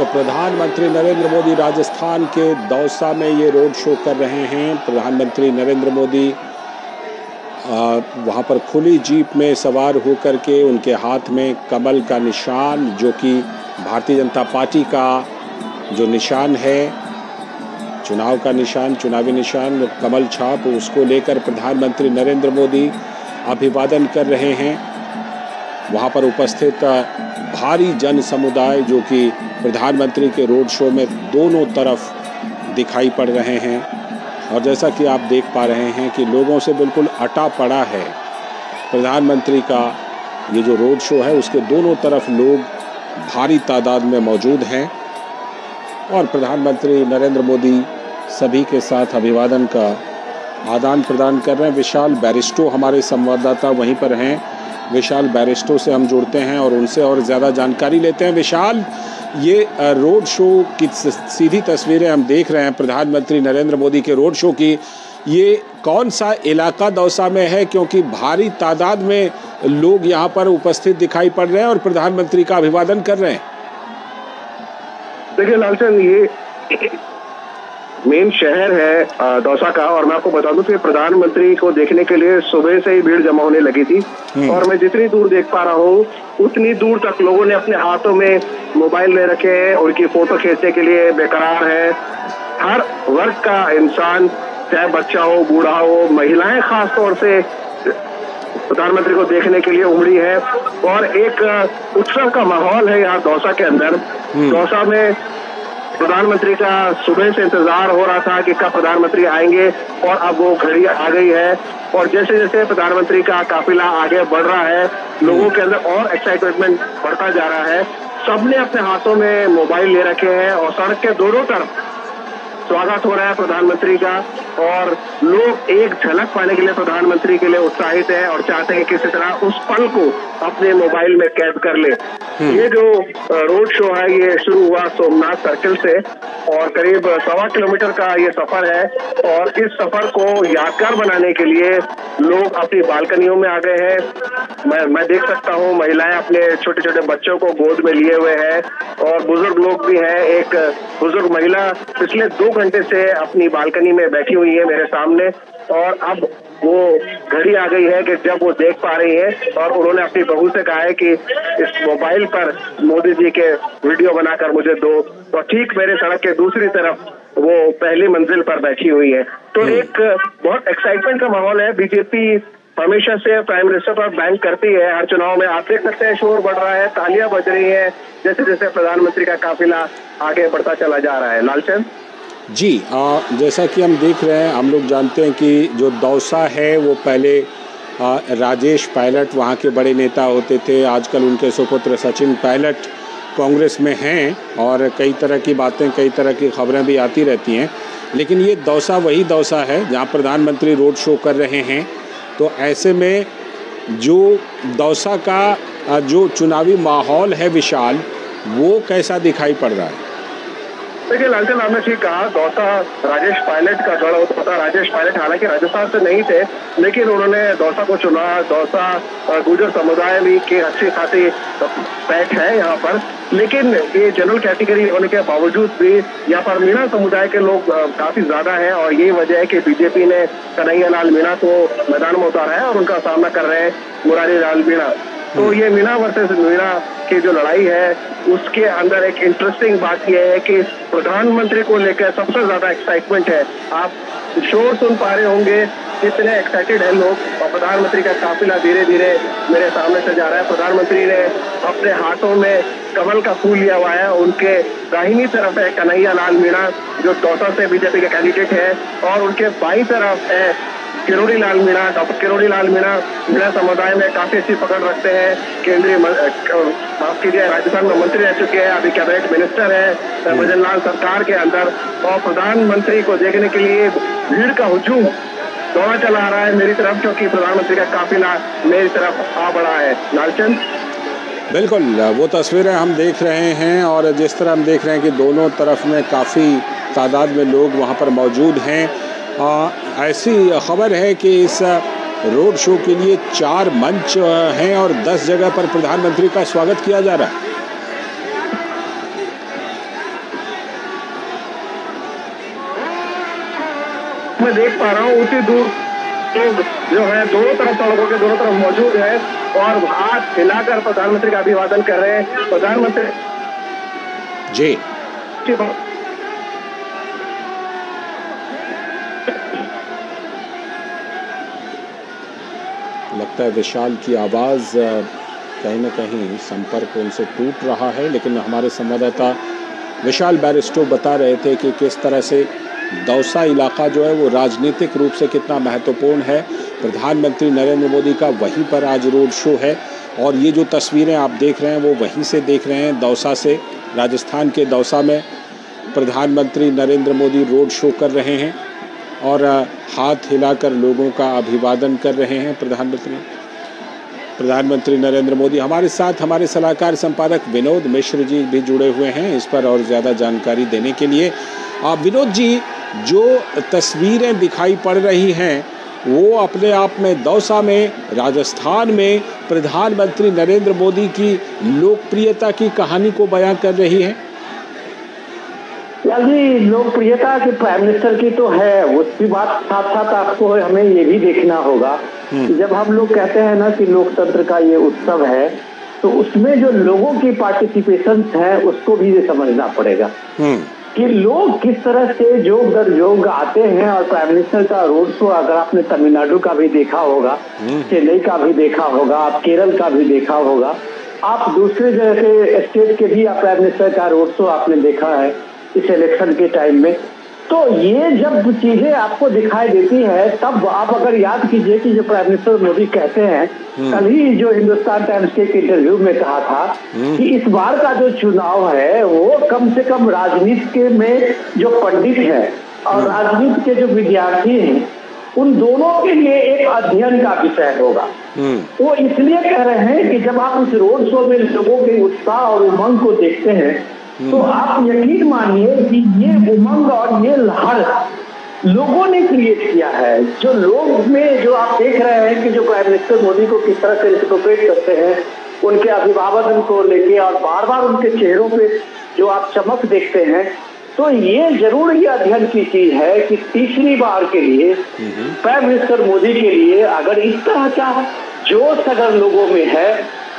तो प्रधानमंत्री नरेंद्र मोदी राजस्थान के दौसा में ये रोड शो कर रहे हैं। प्रधानमंत्री नरेंद्र मोदी वहाँ पर खुली जीप में सवार होकर के उनके हाथ में कमल का निशान, जो कि भारतीय जनता पार्टी का जो निशान है, चुनाव का निशान, चुनावी निशान, कमल छाप, उसको लेकर प्रधानमंत्री नरेंद्र मोदी अभिवादन कर रहे हैं। वहाँ पर उपस्थित भारी जन समुदाय जो कि प्रधानमंत्री के रोड शो में दोनों तरफ दिखाई पड़ रहे हैं, और जैसा कि आप देख पा रहे हैं कि लोगों से बिल्कुल अटा पड़ा है। प्रधानमंत्री का ये जो रोड शो है उसके दोनों तरफ लोग भारी तादाद में मौजूद हैं और प्रधानमंत्री नरेंद्र मोदी सभी के साथ अभिवादन का आदान प्रदान कर रहे हैं। विशाल बैरिस्टो हमारे संवाददाता वहीं पर हैं। विशाल बैरिस्टो से हम जुड़ते हैं और उनसे और ज़्यादा जानकारी लेते हैं। विशाल, ये रोड शो की सीधी तस्वीरें हम देख रहे हैं प्रधानमंत्री नरेंद्र मोदी के रोड शो की। ये कौन सा इलाका दौसा में है, क्योंकि भारी तादाद में लोग यहाँ पर उपस्थित दिखाई पड़ रहे हैं और प्रधानमंत्री का अभिवादन कर रहे हैं? देखिए लालचंद, ये मेन शहर है दौसा का, और मैं आपको बता दूं कि प्रधानमंत्री को देखने के लिए सुबह से ही भीड़ जमा होने लगी थी। और मैं जितनी दूर देख पा रहा हूँ उतनी दूर तक लोगों ने अपने हाथों में मोबाइल ले रखे हैं, उनकी फोटो खींचने के लिए बेकरार है। हर वर्ग का इंसान, चाहे बच्चा हो, बूढ़ा हो, महिलाएं खास तौर से प्रधानमंत्री को देखने के लिए उमड़ी है और एक उत्सव का माहौल है यहाँ दौसा के अंदर। दौसा में प्रधानमंत्री का सुबह से इंतजार हो रहा था कि कब प्रधानमंत्री आएंगे, और अब वो घड़ी आ गई है। और जैसे जैसे प्रधानमंत्री का काफिला आगे बढ़ रहा है, लोगों के अंदर और एक्साइटमेंट बढ़ता जा रहा है। सबने अपने हाथों में मोबाइल ले रखे हैं और सड़क के दोनों तरफ स्वागत हो रहा है प्रधानमंत्री का, और लोग एक झलक पाने के लिए प्रधानमंत्री के लिए उत्साहित है और चाहते हैं कि किसी तरह उस पल को अपने मोबाइल में कैद कर ले। ये जो रोड शो है ये शुरू हुआ सोमनाथ सर्किल से और करीब 1.25 किलोमीटर का ये सफर है, और इस सफर को यादगार बनाने के लिए लोग अपनी बालकनियों में आ गए हैं। मैं देख सकता हूँ महिलाएं अपने छोटे छोटे बच्चों को गोद में लिए हुए हैं और बुजुर्ग लोग भी हैं। एक बुजुर्ग महिला पिछले 2 घंटे से अपनी बालकनी में बैठी हुई है मेरे सामने, और अब वो घड़ी आ गई है कि जब वो देख पा रही है, और उन्होंने अपनी बहू से कहा है कि इस मोबाइल पर मोदी जी के वीडियो बनाकर मुझे दो। और ठीक मेरे सड़क के दूसरी तरफ वो पहली मंजिल पर बैठी हुई है। तो एक बहुत एक्साइटमेंट का माहौल है। बीजेपी हमेशा से प्राइम मिनिस्टर पर बैंक करती है हर चुनाव में। आप देख सकते हैं शोर बढ़ रहा है, तालियां बज रही है जैसे जैसे प्रधानमंत्री का काफिला आगे बढ़ता चला जा रहा है। लालचंद जी, जैसा कि हम देख रहे हैं, हम लोग जानते हैं कि जो दौसा है वो पहले राजेश पायलट वहाँ के बड़े नेता होते थे। आजकल उनके सुपुत्र सचिन पायलट कांग्रेस में हैं और कई तरह की बातें, कई तरह की खबरें भी आती रहती हैं। लेकिन ये दौसा वही दौसा है जहाँ प्रधानमंत्री रोड शो कर रहे हैं। तो ऐसे में जो दौसा का जो चुनावी माहौल है विशाल, वो कैसा दिखाई पड़ रहा है? देखिए लालचंद, आपने ठीक कहा, दौसा राजेश पायलट का गढ़ होता था। राजेश पायलट हालांकि राजस्थान से नहीं थे, लेकिन उन्होंने दौसा को चुना। दौसा गुर्जर समुदाय भी की अच्छी खासी पैठ है यहाँ पर, लेकिन ये जनरल कैटेगरी होने के बावजूद भी यहाँ पर मीणा समुदाय के लोग काफी ज्यादा हैं, और यही वजह है कि बीजेपी ने कन्हैया लाल मीणा को मैदान में उतारा है और उनका सामना कर रहे हैं मुरारी लाल मीणा। तो ये मीणा वर्सेस मीणा की जो लड़ाई है उसके अंदर एक इंटरेस्टिंग बात यह है कि प्रधानमंत्री को लेकर सबसे ज्यादा एक्साइटमेंट है। आप शोर सुन पा रहे होंगे कितने एक्साइटेड है लोग, और प्रधानमंत्री का काफिला धीरे धीरे मेरे सामने से जा रहा है। प्रधानमंत्री ने अपने हाथों में कमल का फूल लिया हुआ है। उनके दाहिनी तरफ है कन्हैया लाल मीणा जो दौसा से बीजेपी के कैंडिडेट है, और उनके बाईं तरफ है किरोड़ी लाल मीणा। डॉक्टर किरोड़ी लाल मीणा मीणा समुदाय में काफी अच्छी पकड़ रखते हैं। केंद्रीय माफ कीजिए राजस्थान में मंत्री रह चुके हैं, अभी कैबिनेट मिनिस्टर है भजनलाल सरकार के अंदर, और प्रधानमंत्री को देखने के लिए भीड़ का हुजूम दौड़ा चला आ रहा है मेरी तरफ, क्योंकि प्रधानमंत्री का काफिला मेरी तरफ आ बढ़ा है। लालचंद बिल्कुल, वो तस्वीरें हम देख रहे हैं, और जिस तरह हम देख रहे हैं कि दोनों तरफ में काफ़ी तादाद में लोग वहाँ पर मौजूद हैं। ऐसी खबर है कि इस रोड शो के लिए 4 मंच हैं और 10 जगह पर प्रधानमंत्री का स्वागत किया जा रहा है। मैं देख पा रहा हूँ उतनी दूर लोग जो है दोनों तरफ, सड़कों के दोनों तरफ मौजूद है और हाथ हिलाकर प्रधानमंत्री का अभिवादन कर रहे हैं। प्रधानमंत्री जी लगता है विशाल की आवाज़ कहीं ना कहीं संपर्क उनसे टूट रहा है, लेकिन हमारे संवाददाता विशाल बैरिस्टो बता रहे थे कि किस तरह से दौसा इलाका जो है वो राजनीतिक रूप से कितना महत्वपूर्ण है। प्रधानमंत्री नरेंद्र मोदी का वहीं पर आज रोड शो है और ये जो तस्वीरें आप देख रहे हैं वो वहीं से देख रहे हैं, दौसा से। राजस्थान के दौसा में प्रधानमंत्री नरेंद्र मोदी रोड शो कर रहे हैं और हाथ हिलाकर लोगों का अभिवादन कर रहे हैं। प्रधानमंत्री नरेंद्र मोदी हमारे साथ हमारे सलाहकार संपादक विनोद मिश्र जी भी जुड़े हुए हैं इस पर और ज़्यादा जानकारी देने के लिए। विनोद जी, जो तस्वीरें दिखाई पड़ रही हैं वो अपने आप में दौसा में, राजस्थान में प्रधानमंत्री नरेंद्र मोदी की लोकप्रियता की कहानी को बयां कर रही हैं। जी, लोकप्रियता के प्राइम मिनिस्टर की तो है, उसकी बात साथ साथ आपको हमें ये भी देखना होगा कि जब हम लोग कहते हैं ना कि लोकतंत्र का ये उत्सव है, तो उसमें जो लोगों की पार्टिसिपेशन है उसको भी ये समझना पड़ेगा कि लोग किस तरह से जोग दर जोग आते हैं। और प्राइम मिनिस्टर का रोड शो अगर आपने तमिलनाडु का भी देखा होगा, चेन्नई का भी देखा होगा, आप केरल का भी देखा होगा, आप दूसरे जैसे स्टेट के भी प्राइम मिनिस्टर का रोड शो आपने देखा है इस इलेक्शन के टाइम में। तो ये जब चीजें आपको दिखाई देती है तब आप अगर याद कीजिए कि जो प्राइम मिनिस्टर मोदी कहते हैं, कल ही जो हिंदुस्तान टाइम्स के एक इंटरव्यू में कहा था कि इस बार का जो चुनाव है वो कम से कम राजनीति के में जो पंडित है और राजनीति के जो विद्यार्थी हैं उन दोनों के लिए एक अध्ययन का विषय होगा। वो इसलिए कह रहे हैं कि जब आप उस रोड शो में लोगों के उत्साह और उमंग को देखते हैं तो आप यकीन मानिए कि ये उमंग और ये लहर लोगों ने क्रिएट किया है। जो लोग में जो आप देख रहे हैं कि जो प्राइम मिनिस्टर मोदी को किस तरह से रिस्पेक्ट करते हैं, उनके अभिवादन को लेके और बार बार उनके चेहरों पे जो आप चमक देखते हैं, तो ये जरूर ये अध्ययन की चीज है कि तीसरी बार के लिए प्राइम मिनिस्टर मोदी के लिए अगर इस तरह का जोश अगर लोगों में है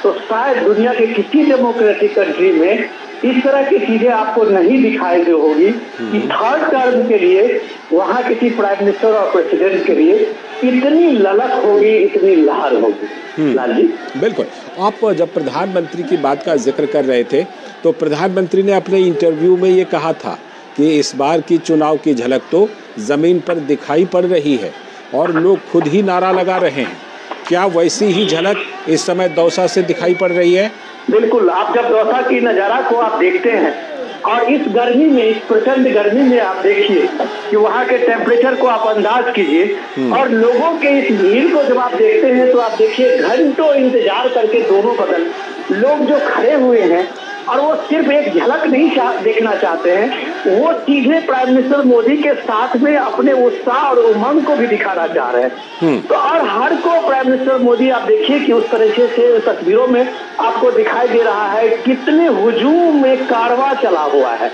तो शायद दुनिया के किसी डेमोक्रेटिक कंट्री में इस तरह की चीजें आपको नहीं दिखाई दी होगी कि थर्ड टर्म के लिए वहाँ किसी प्राइम मिनिस्टर और प्रेसिडेंट के लिए इतनी ललक होगी, इतनी लहर होगी। लाल जी, बिल्कुल। आप जब प्रधानमंत्री की बात का जिक्र कर रहे थे तो प्रधानमंत्री ने अपने इंटरव्यू में ये कहा था कि इस बार की चुनाव की झलक तो जमीन पर दिखाई पड़ रही है और लोग खुद ही नारा लगा रहे हैं। क्या वैसी ही झलक इस समय दौसा से दिखाई पड़ रही है? बिल्कुल। आप जब दौसा की नजारा को आप देखते हैं और इस गर्मी में, इस प्रचंड गर्मी में आप देखिए कि वहाँ के टेम्परेचर को आप अंदाज कीजिए और लोगों के इस भीड़ को जब आप देखते हैं तो आप देखिए घंटों इंतजार करके दोनों बगल लोग जो खड़े हुए हैं और वो सिर्फ एक झलक नहीं देखना चाहते हैं, वो चीजें प्राइम मिनिस्टर मोदी के साथ में अपने उत्साह और उमंग को भी दिखाना चाह रहे हैं। तो और हर को प्राइम मिनिस्टर मोदी आप देखिए कि उस तरीके से तस्वीरों में आपको दिखाई दे रहा है कितने हुजूम में कारवां चला हुआ है।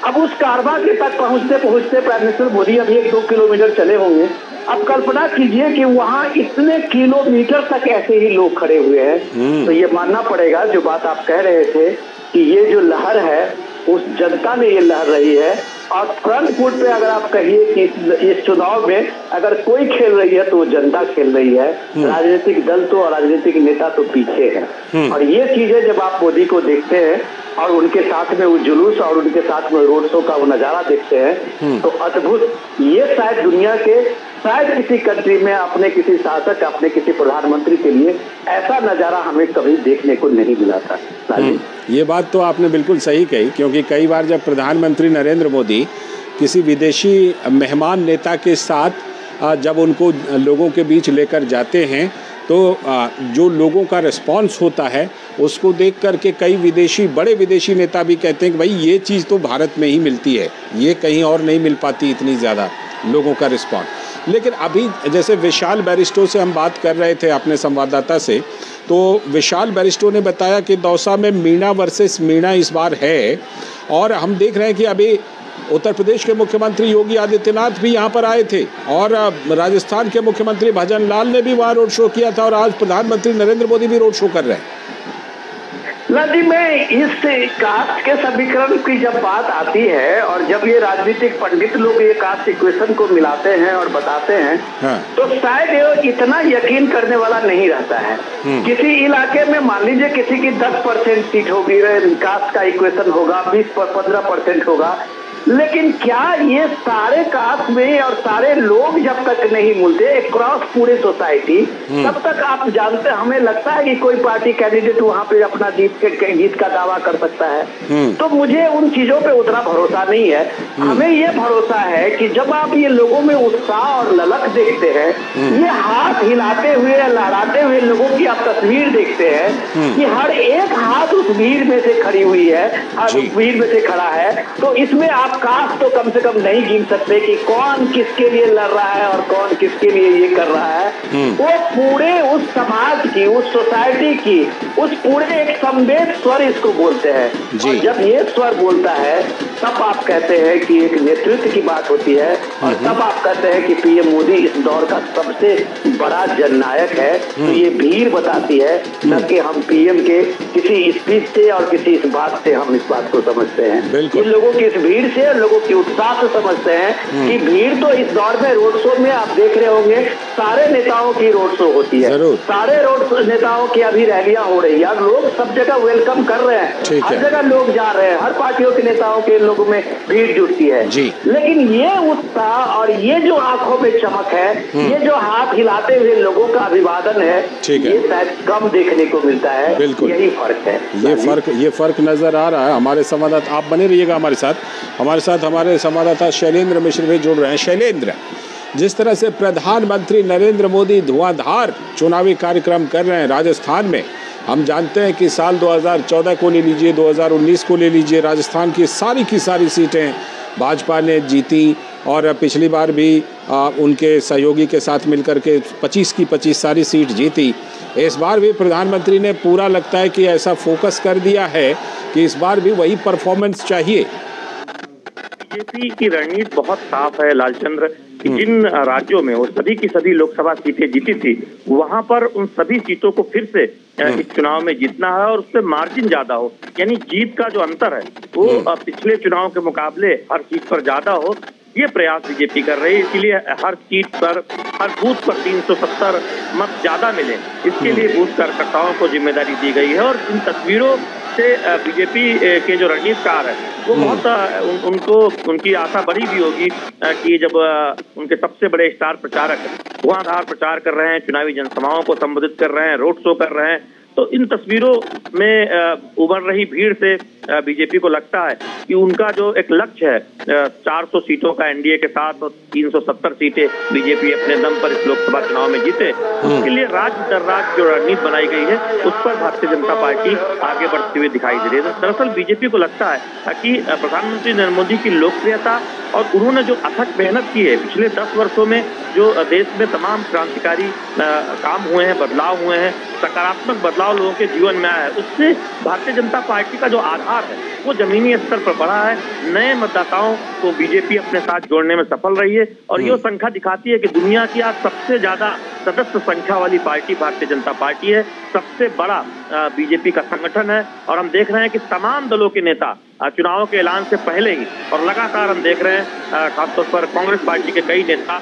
अब उस कारवां के तक पहुंचते पहुंचते प्राइम मिनिस्टर मोदी अभी 1-2 किलोमीटर चले होंगे। अब कल्पना कीजिए कि वहाँ इतने किलोमीटर तक ऐसे ही लोग खड़े हुए हैं। तो ये मानना पड़ेगा जो बात आप कह रहे थे कि ये जो लहर है उस जनता ने ये लहर रही है। और फ्रंट फुट पे अगर आप कहिए कि इस चुनाव में अगर कोई खेल रही है तो वो जनता खेल रही है, राजनीतिक दल तो और राजनीतिक नेता तो पीछे है। और ये चीजें जब आप मोदी को देखते हैं और उनके साथ में वो जुलूस और उनके साथ में रोड शो का वो नजारा देखते हैं तो अद्भुत, ये शायद दुनिया के शायद किसी कंट्री में अपने किसी शासक, अपने किसी प्रधानमंत्री के लिए ऐसा नजारा हमें कभी देखने को नहीं मिला था। ये बात तो आपने बिल्कुल सही कही, क्योंकि कई बार जब प्रधानमंत्री नरेंद्र मोदी किसी विदेशी मेहमान नेता के साथ जब उनको लोगों के बीच लेकर जाते हैं तो जो लोगों का रिस्पांस होता है उसको देख करके कई बड़े विदेशी नेता भी कहते हैं कि भाई ये चीज़ तो भारत में ही मिलती है, ये कहीं और नहीं मिल पाती इतनी ज़्यादा लोगों का रिस्पांस। लेकिन अभी जैसे विशाल बैरिस्टो से हम बात कर रहे थे अपने संवाददाता से, तो विशाल बैरिस्टो ने बताया कि दौसा में मीणा वर्सेस मीणा इस बार है और हम देख रहे हैं कि अभी उत्तर प्रदेश के मुख्यमंत्री योगी आदित्यनाथ भी यहाँ पर आए थे और राजस्थान के मुख्यमंत्री भजन लाल ने भी वहाँ रोड शो किया था और आज प्रधानमंत्री नरेंद्र मोदी भी रोड शो कर रहे हैं। जी, मैं इस कास्ट के समीकरण की जब बात आती है और जब ये राजनीतिक पंडित लोग ये कास्ट इक्वेशन को मिलाते हैं और बताते हैं, हाँ। तो शायद ये इतना यकीन करने वाला नहीं रहता है। किसी इलाके में मान लीजिए किसी की 10% सीट होगी, कास्ट का इक्वेशन होगा, 20-15% होगा, लेकिन क्या ये सारे कास्ट में और सारे लोग जब तक नहीं मिलते क्रॉस पूरे सोसाइटी, तब तक आप जानते, हमें लगता है कि कोई पार्टी कैंडिडेट वहाँ पे अपना जीत का दावा कर सकता है। तो मुझे उन चीजों पे उतना भरोसा नहीं है। हमें ये भरोसा है कि जब आप ये लोगों में उत्साह और ललक देखते हैं, ये हाथ हिलाते हुए लहराते हुए लोगों की आप तस्वीर देखते हैं कि हर एक हाथ उस भीड़ में से खड़ी हुई है, उस भीड़ में से खड़ा है, तो इसमें आप कास्ट तो कम से कम नहीं गिन सकते कि कौन किसके लिए लड़ रहा है और कौन किसके लिए ये कर रहा है। वो पूरे उस समाज की, उस सोसाइटी की, उस पूरे एक संवेद स्वर इसको बोलते हैं। और जब ये स्वर बोलता है तब आप कहते हैं कि एक नेतृत्व की बात होती है और तब आप कहते हैं कि पीएम मोदी इस दौर का सबसे बड़ा जननायक है। तो ये भीड़ बताती है, न कि हम पीएम के किसी स्पीच से और किसी इस बात से हम इस बात को समझते हैं। इन लोगों की इस भीड़ से, लोगों की उत्साह से समझते हैं कि भीड़ तो इस दौर में रोड शो में आप देख रहे होंगे, सारे नेताओं की रोड शो होती है, सारे रोड नेताओं की अभी रैलियां हो रही है, लोग सब जगह वेलकम कर रहे हैं, हर जगह लोग जा रहे हैं, हर पार्टियों के नेताओं के लोगों में भीड़ जुटती है। लेकिन ये उत्साह और ये जो आंखों में चमक है, ये जो हाथ हिलाते हुए लोगों का अभिवादन है, ये शायद कम देखने को मिलता है। बिल्कुल यही फर्क है, ये फर्क नजर आ रहा है। हमारे संवाददाता, आप बने रहिएगा हमारे साथ हमारे संवाददाता शैलेंद्र मिश्र भी जुड़ रहे हैं। शैलेंद्र, जिस तरह से प्रधानमंत्री नरेंद्र मोदी धुआंधार चुनावी कार्यक्रम कर रहे हैं राजस्थान में, हम जानते हैं कि साल 2014 को ले लीजिए, 2019 को ले लीजिए, राजस्थान की सारी सीटें भाजपा ने जीती और पिछली बार भी उनके सहयोगी के साथ मिलकर के 25 की 25 सारी सीट जीती। इस बार भी प्रधानमंत्री ने पूरा लगता है कि ऐसा फोकस कर दिया है कि इस बार भी वही परफॉर्मेंस चाहिए। बीजेपी की रणनीति बहुत साफ है लालचंद्र, कि जिन राज्यों में वो सभी की सभी लोकसभा सीटें जीती थी, वहां पर उन सभी सीटों को फिर से इस चुनाव में जीतना है और उससे मार्जिन ज्यादा हो, यानी जीत का जो अंतर है वो पिछले चुनाव के मुकाबले हर सीट पर ज्यादा हो, ये प्रयास बीजेपी कर रही है। इसीलिए हर सीट पर, हर बूथ पर 370 मत ज्यादा मिले, इसके लिए बूथ कार्यकर्ताओं को जिम्मेदारी दी गई है। और इन तस्वीरों से बीजेपी के जो रणनीतिकार है वो बहुत उनकी आशा बढ़ी भी होगी कि जब उनके सबसे बड़े स्टार प्रचारक धुआंधार प्रचार कर रहे हैं, चुनावी जनसभाओं को संबोधित कर रहे हैं, रोड शो कर रहे हैं, तो इन तस्वीरों में उभर रही भीड़ से बीजेपी को लगता है कि उनका जो एक लक्ष्य है 400 सीटों का एनडीए के साथ और 370 सीटें बीजेपी अपने दम पर इस लोकसभा चुनाव में जीते, उसके लिए राज्य दर राज्य जो रणनीति बनाई गई है उस पर भारतीय जनता पार्टी आगे बढ़ती हुई दिखाई दे रही है। दरअसल बीजेपी को लगता है कि प्रधानमंत्री नरेंद्र मोदी की लोकप्रियता और उन्होंने जो अथक मेहनत की है पिछले 10 वर्षों में, जो देश में तमाम क्रांतिकारी काम हुए हैं, बदलाव हुए हैं, सकारात्मक बदलाव लोगों के जीवन में आया है, उससे भारतीय जनता पार्टी का जो आधार है वो जमीनी स्तर पर बढ़ा है। नए मतदाताओं को बीजेपी अपने साथ जोड़ने में सफल रही है और ये संख्या दिखाती है कि दुनिया की आज सबसे ज्यादा सदस्य संख्या वाली पार्टी भारतीय जनता पार्टी है, सबसे बड़ा बीजेपी का संगठन है। और हम देख रहे हैं कि तमाम दलों के नेता चुनाव के ऐलान से पहले ही और लगातार हम देख रहे हैं खासतौर पर कांग्रेस पार्टी के कई नेता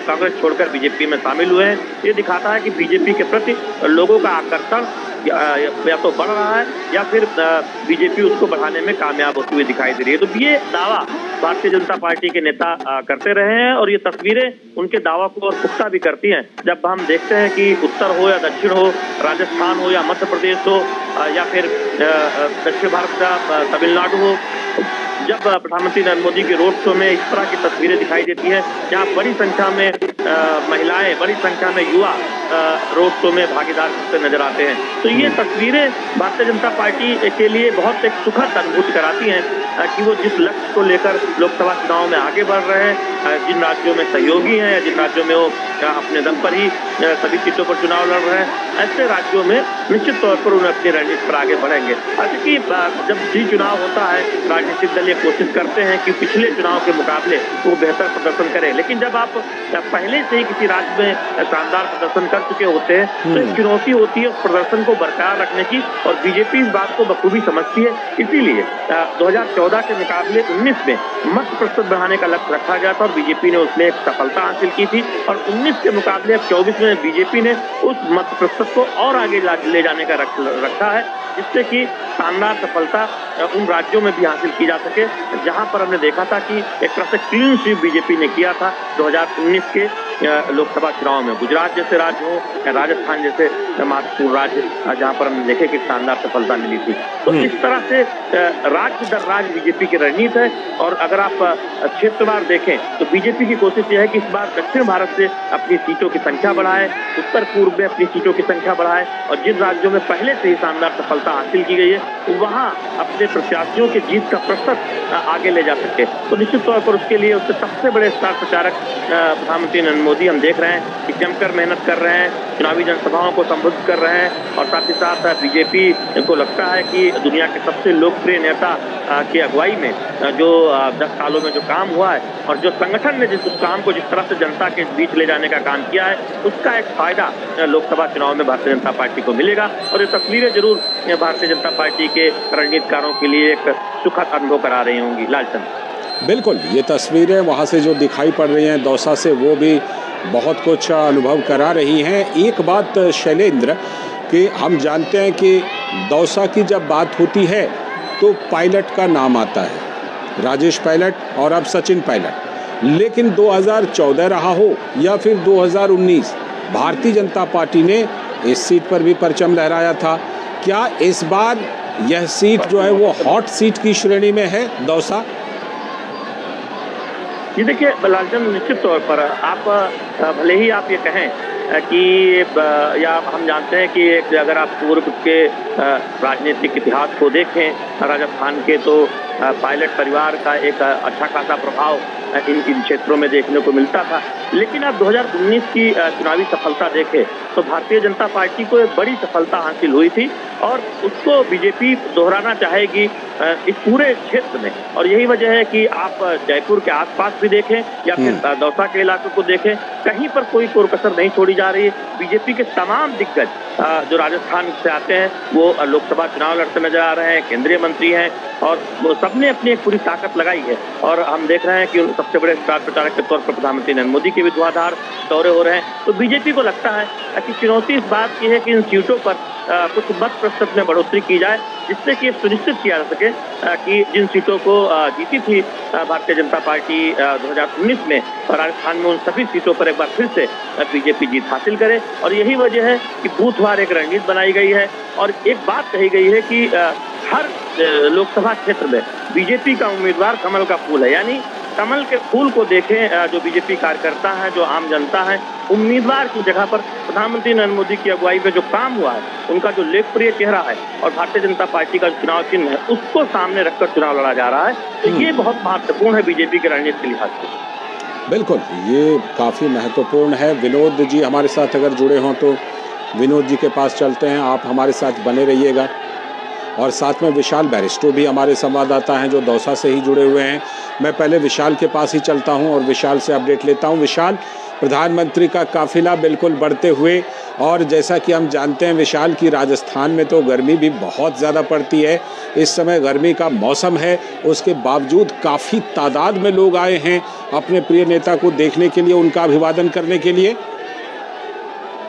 कांग्रेस छोड़कर बीजेपी में शामिल हुए हैं। ये दिखाता है कि बीजेपी के प्रति लोगों का आकर्षण या तो बढ़ रहा है या फिर बीजेपी उसको बढ़ाने में कामयाब होती हुई दिखाई दे रही है। तो ये दावा भारतीय जनता पार्टी के नेता करते रहे हैं और ये तस्वीरें उनके दावा को और पुख्ता भी करती हैं। जब हम देखते हैं कि उत्तर हो या दक्षिण हो, राजस्थान हो या मध्य प्रदेश हो या फिर दक्षिण भारत का तमिलनाडु हो, जब प्रधानमंत्री नरेंद्र मोदी के रोड शो में इस तरह की तस्वीरें दिखाई देती हैं, जहाँ बड़ी संख्या में महिलाएं, बड़ी संख्या में युवा रोड शो में भागीदार नजर आते हैं, तो ये तस्वीरें भारतीय जनता पार्टी के लिए बहुत एक सुखद अनुभूति कराती हैं कि वो जिस लक्ष्य को लेकर लोकसभा चुनाव में आगे बढ़ रहे हैं, जिन राज्यों में सहयोगी हैं या जिन राज्यों में वो अपने दम पर ही सभी सीटों पर चुनाव लड़ रहे हैं, ऐसे राज्यों में निश्चित तौर पर उन्हें अपनी रणनीति पर आगे बढ़ेंगे। ऐसे कि जब भी चुनाव होता है, राजनीतिक दल ये कोशिश करते हैं कि पिछले चुनाव के मुकाबले वो बेहतर प्रदर्शन करें, लेकिन जब आप पहले से ही किसी राज्य में शानदार प्रदर्शन कर चुके होते हैं तो एक चुनौती होती है उस प्रदर्शन को बरकरार रखने की, और बीजेपी इस बात को बखूबी समझती है। इसीलिए 2014 के मुकाबले 19 में मत प्रतिशत बढ़ाने का लक्ष्य रखा गया था और बीजेपी ने उसमें एक सफलता हासिल की थी, और 19 के मुकाबले अब 24 में बीजेपी ने उस मत प्रतिशत को और आगे ले जाने का रखा है, जिससे कि शानदार सफलता उन राज्यों में भी हासिल की जा सके जहां पर हमने देखा था कि एक तरह से क्लीन स्वीप बीजेपी ने किया था 2019 के लोकसभा चुनाव में। गुजरात जैसे राज्य हो या राजस्थान जैसे महत्वपूर्ण राज्य जहां पर हमने देखे कि शानदार सफलता मिली थी। तो इस तरह से राज्य दर राज्य बीजेपी की रणनीति है, और अगर आप क्षेत्रवार देखें तो बीजेपी की कोशिश यह है कि इस बार दक्षिण भारत से अपनी सीटों की संख्या बढ़ाए, उत्तर पूर्व में अपनी सीटों की संख्या बढ़ाए, और जिन राज्यों में पहले से ही शानदार सफलता हासिल की गई है वहां अपने प्रत्याशियों की जीत का प्रतिशत आगे ले जा सके। तो निश्चित तौर पर उसके लिए उसके सबसे बड़े स्टार प्रचारक प्रधानमंत्री नरेंद्र मोदी हम देख रहे हैं कि जमकर मेहनत कर रहे हैं, चुनावी जनसभाओं को संबोधित कर रहे हैं, और साथ ही साथ बीजेपी को लगता है कि दुनिया के सबसे लोकप्रिय नेता की अगुवाई में जो 10 सालों में जो काम हुआ है और जो संगठन ने उस काम को जिस तरह से जनता के बीच ले जाने का काम किया है, उसका एक फायदा लोकसभा चुनाव में भारतीय जनता पार्टी को मिलेगा, और ये तस्वीरें जरूर भारतीय जनता पार्टी के रणनीतिकारों के लिए एक सुखद अनुभव करा रही होंगी। लालचंद, बिल्कुल, ये तस्वीरें वहाँ से जो दिखाई पड़ रही हैं दौसा से, वो भी बहुत कुछ अनुभव करा रही हैं। एक बात शैलेंद्र, कि हम जानते हैं कि दौसा की जब बात होती है तो पायलट का नाम आता है, राजेश पायलट और अब सचिन पायलट, लेकिन 2014 रहा हो या फिर 2019, भारतीय जनता पार्टी ने इस सीट पर भी परचम लहराया था। क्या इस बार यह सीट जो है वो हॉट सीट की श्रेणी में है दौसा? ये देखिए लालचंद, निश्चित तौर पर आप भले ही आप ये कहें कि या हम जानते हैं कि अगर आप पूर्व के राजनीतिक इतिहास को देखें राजस्थान के, तो पायलट परिवार का एक अच्छा खासा प्रभाव इन क्षेत्रों में देखने को मिलता था, लेकिन अब 2019 की चुनावी सफलता देखें तो भारतीय जनता पार्टी को एक बड़ी सफलता हासिल हुई थी, और उसको बीजेपी दोहराना चाहेगी इस पूरे क्षेत्र में। और यही वजह है कि आप जयपुर के आसपास भी देखें या फिर दौसा के इलाकों को देखें, कहीं पर कोई कोरकसर नहीं छोड़ी जा रही है। बीजेपी के तमाम दिग्गज जो राजस्थान से आते हैं वो लोकसभा चुनाव लड़ते नजर आ रहे हैं, केंद्रीय मंत्री हैं, और सबने अपनी एक पूरी ताकत लगाई है। और हम देख रहे हैं कि सबसे बड़े स्टार प्रचारक के तौर पर प्रधानमंत्री नरेंद्र मोदी के भी धुआंधार दौरे हो रहे हैं। तो बीजेपी को लगता है कि चुनौती इस बात की है कि इन सीटों पर कुछ मत प्रतिशत में बढ़ोतरी की जाए, जिससे कि सुनिश्चित किया जा सके कि जिन सीटों को जीती थी भारतीय जनता पार्टी 2019 में, राजस्थान में उन सभी सीटों पर एक बार फिर से बीजेपी जीत हासिल करे। और यही वजह है कि बूथवार एक रणनीति बनाई गई है, और एक बात कही गई है कि हर लोकसभा क्षेत्र में बीजेपी का उम्मीदवार कमल का फूल है, यानी कमल के फूल को देखें जो बीजेपी कार्यकर्ता है, जो आम जनता है, उम्मीदवार की जगह पर प्रधानमंत्री नरेंद्र मोदी की अगुवाई में जो काम हुआ है, उनका जो लोकप्रिय चेहरा है और भारतीय जनता पार्टी का चुनाव चिन्ह है, उसको सामने रखकर चुनाव लड़ा जा रहा है। तो ये बहुत महत्वपूर्ण है बीजेपी के रणनीति के लिहाज से। बिल्कुल, ये काफ़ी महत्वपूर्ण है। विनोद जी हमारे साथ अगर जुड़े हों तो विनोद जी के पास चलते हैं, आप हमारे साथ बने रहिएगा। और साथ में विशाल बैरिस्टो भी हमारे संवाददाता हैं जो दौसा से ही जुड़े हुए हैं। मैं पहले विशाल के पास ही चलता हूं और विशाल से अपडेट लेता हूं। विशाल, प्रधानमंत्री का काफिला बिल्कुल बढ़ते हुए, और जैसा कि हम जानते हैं विशाल की राजस्थान में तो गर्मी भी बहुत ज़्यादा पड़ती है, इस समय गर्मी का मौसम है, उसके बावजूद काफ़ी तादाद में लोग आए हैं अपने प्रिय नेता को देखने के लिए, उनका अभिवादन करने के लिए।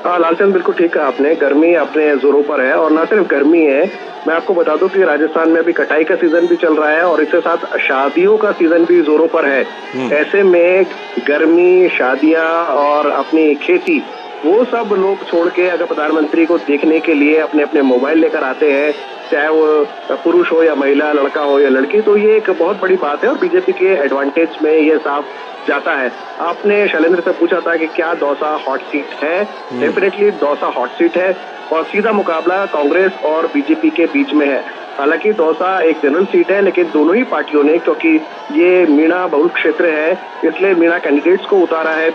हाँ लालचंद, बिल्कुल ठीक कहा आपने, गर्मी अपने जोरों पर है। और न सिर्फ गर्मी है, मैं आपको बता दूं कि राजस्थान में अभी कटाई का सीजन भी चल रहा है और इसके साथ शादियों का सीजन भी जोरों पर है। ऐसे में गर्मी, शादियां और अपनी खेती, वो सब लोग छोड़ के अगर प्रधानमंत्री को देखने के लिए अपने अपने मोबाइल लेकर आते हैं, चाहे वो पुरुष हो या महिला, लड़का हो या लड़की, तो ये एक बहुत बड़ी बात है और बीजेपी के एडवांटेज में ये साफ जाता है। आपने शैलेंद्र से पूछा था कि क्या दौसा हॉट सीट है? डेफिनेटली दौसा हॉट सीट है और सीधा मुकाबला कांग्रेस और बीजेपी के बीच में है। हालांकि दौसा एक जनरल सीट है, लेकिन दोनों ही पार्टियों ने, क्योंकि ये मीणा बहुल क्षेत्र है, इसलिए मीणा कैंडिडेट्स को उतारा है,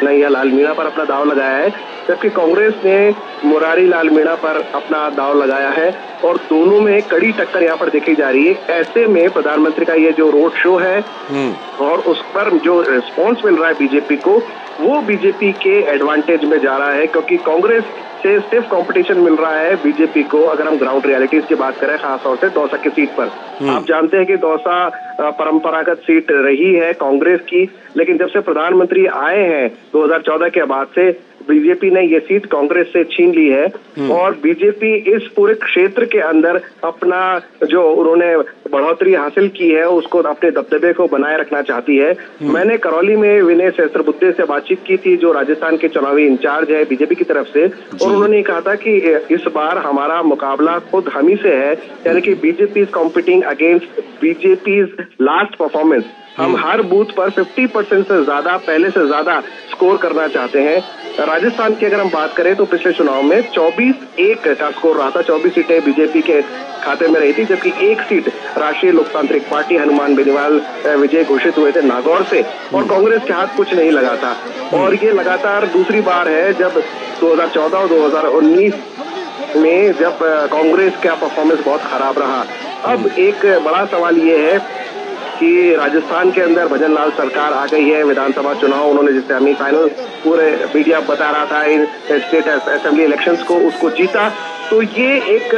कन्हैया लाल मीणा पर अपना दाव लगाया है, जबकि कांग्रेस ने मुरारी लाल मीणा पर अपना दाव लगाया है और दोनों में कड़ी टक्कर यहाँ पर देखी जा रही है। ऐसे में प्रधानमंत्री का ये जो रोड शो है और उस पर जो रिस्पॉन्स मिल रहा है बीजेपी को, वो बीजेपी के एडवांटेज में जा रहा है, क्योंकि कांग्रेस से स्टिफ कंपटीशन मिल रहा है बीजेपी को। अगर हम ग्राउंड रियलिटीज की बात करें, खासतौर से दौसा की सीट पर, आप जानते हैं कि दौसा परंपरागत सीट रही है कांग्रेस की, लेकिन जब से प्रधानमंत्री आए हैं 2014 के बाद से बीजेपी ने ये सीट कांग्रेस से छीन ली है और बीजेपी इस पूरे क्षेत्र के अंदर अपना जो उन्होंने बढ़ोतरी हासिल की है उसको, अपने दबदबे को बनाए रखना चाहती है। मैंने करौली में विनय सहस्त्रबुद्धे से बातचीत की थी, जो राजस्थान के चुनावी इंचार्ज है बीजेपी की तरफ से, और उन्होंने कहा था कि इस बार हमारा मुकाबला खुद हम ही से है, यानी कि BJP is competing against BJP last performance. हम हर बूथ पर 50% से ज्यादा, पहले से ज्यादा स्कोर करना चाहते हैं। राजस्थान की अगर हम बात करें तो पिछले चुनाव में 24-1 का स्कोर रहा था, 24 सीटें बीजेपी के खाते में रही थी, जबकि एक सीट राष्ट्रीय लोकतांत्रिक पार्टी हनुमान बेनीवाल विजय घोषित हुए थे नागौर से, और कांग्रेस के हाथ कुछ नहीं लगा था। और ये लगातार दूसरी बार है जब 2014 और 2019 में जब कांग्रेस का परफॉर्मेंस बहुत खराब रहा। अब एक बड़ा सवाल ये है कि राजस्थान के अंदर भजन लाल सरकार आ गई है, विधानसभा चुनाव उन्होंने, जिससे हमें फाइनल पूरे मीडिया बता रहा था इन स्टेट असेंबली इलेक्शंस को, उसको जीता। तो ये एक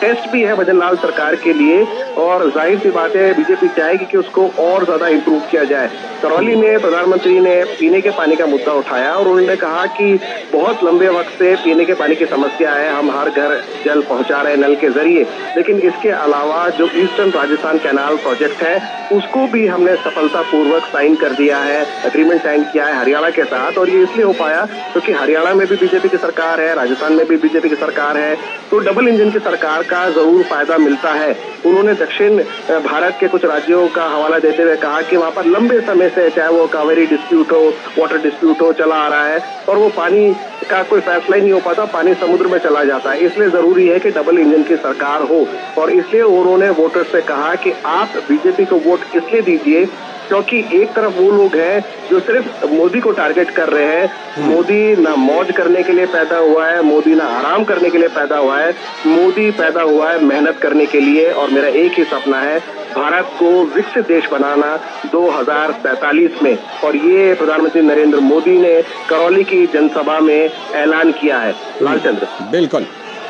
टेस्ट भी है भजन लाल सरकार के लिए, और जाहिर सी बात है बीजेपी चाहेगी कि उसको और ज्यादा इंप्रूव किया जाए। करौली में प्रधानमंत्री ने पीने के पानी का मुद्दा उठाया और उन्होंने कहा कि बहुत लंबे वक्त से पीने के पानी की समस्या है, हम हर घर जल पहुंचा रहे हैं नल के जरिए, लेकिन इसके अलावा जो ईस्टर्न राजस्थान कैनाल प्रोजेक्ट है उसको भी हमने सफलतापूर्वक साइन कर दिया है, एग्रीमेंट साइन किया है हरियाणा के साथ। और ये इसलिए हो पाया क्योंकि हरियाणा में भी बीजेपी की सरकार है, राजस्थान में भी बीजेपी की सरकार है, तो डबल इंजन की सरकार का जरूर फायदा मिलता है। उन्होंने दक्षिण भारत के कुछ राज्यों का हवाला देते हुए कहा कि वहां पर लंबे समय से, चाहे वो कावेरी डिस्प्यूट हो, वाटर डिस्प्यूट हो, चला आ रहा है और वो पानी का कोई फैसला ही नहीं हो पाता, पानी समुद्र में चला जाता है। इसलिए जरूरी है कि डबल इंजन की सरकार हो, और इसलिए उन्होंने वोटर्स से कहा कि आप बीजेपी को वोट इसलिए दीजिए क्योंकि एक तरफ वो लोग हैं जो सिर्फ मोदी को टारगेट कर रहे हैं। मोदी ना मौज करने के लिए पैदा हुआ है, मोदी ना आराम करने के लिए पैदा हुआ है, मोदी पैदा हुआ है मेहनत करने के लिए। और मेरा एक ही सपना है, भारत को विकसित देश बनाना 2047 में, और ये प्रधानमंत्री नरेंद्र मोदी ने करौली की जनसभा में ऐलान किया है। लालचंद्र, बिल्कुल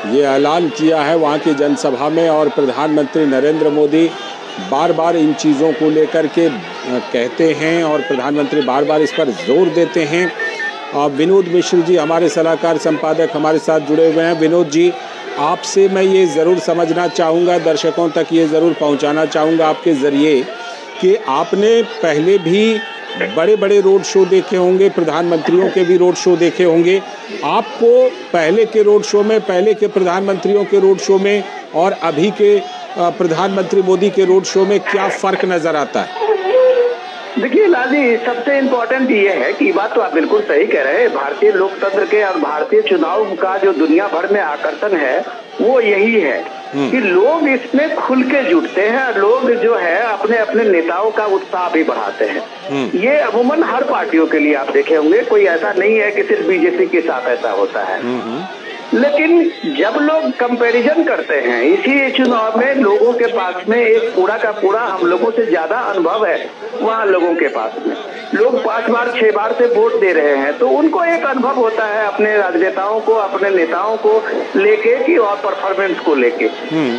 ये ऐलान किया है वहाँ की जनसभा में, और प्रधानमंत्री नरेंद्र मोदी बार बार इन चीज़ों को लेकर के कहते हैं और प्रधानमंत्री बार बार इस पर जोर देते हैं। विनोद मिश्र जी हमारे सलाहकार संपादक हमारे साथ जुड़े हुए हैं। विनोद जी, आपसे मैं ये ज़रूर समझना चाहूँगा, दर्शकों तक ये ज़रूर पहुँचाना चाहूँगा आपके ज़रिए कि आपने पहले भी बड़े बड़े रोड शो देखे होंगे, प्रधानमंत्रियों के भी रोड शो देखे होंगे। आपको पहले के रोड शो में, पहले के प्रधानमंत्रियों के रोड शो में और अभी के प्रधानमंत्री मोदी के रोड शो में क्या फ़र्क नज़र आता है? देखिए लाली, सबसे इम्पोर्टेंट ये है कि बात तो आप बिल्कुल सही कह रहे हैं, भारतीय लोकतंत्र के और भारतीय चुनाव का जो दुनिया भर में आकर्षण है वो यही है कि लोग इसमें खुल के जुटते हैं, लोग जो है अपने अपने नेताओं का उत्साह भी बढ़ाते हैं। ये अमूमन हर पार्टियों के लिए आप देखे होंगे, कोई ऐसा नहीं है कि सिर्फ बीजेपी के साथ ऐसा होता है। लेकिन जब लोग कंपैरिजन करते हैं इसी चुनाव में, लोगों के पास में एक पूरा का पूरा हम लोगों से ज्यादा अनुभव है वहाँ लोगों के पास में। लोग 5 बार 6 बार से वोट दे रहे हैं, तो उनको एक अनुभव होता है अपने राजनेताओं को, अपने नेताओं को लेके कि और परफॉर्मेंस को लेके।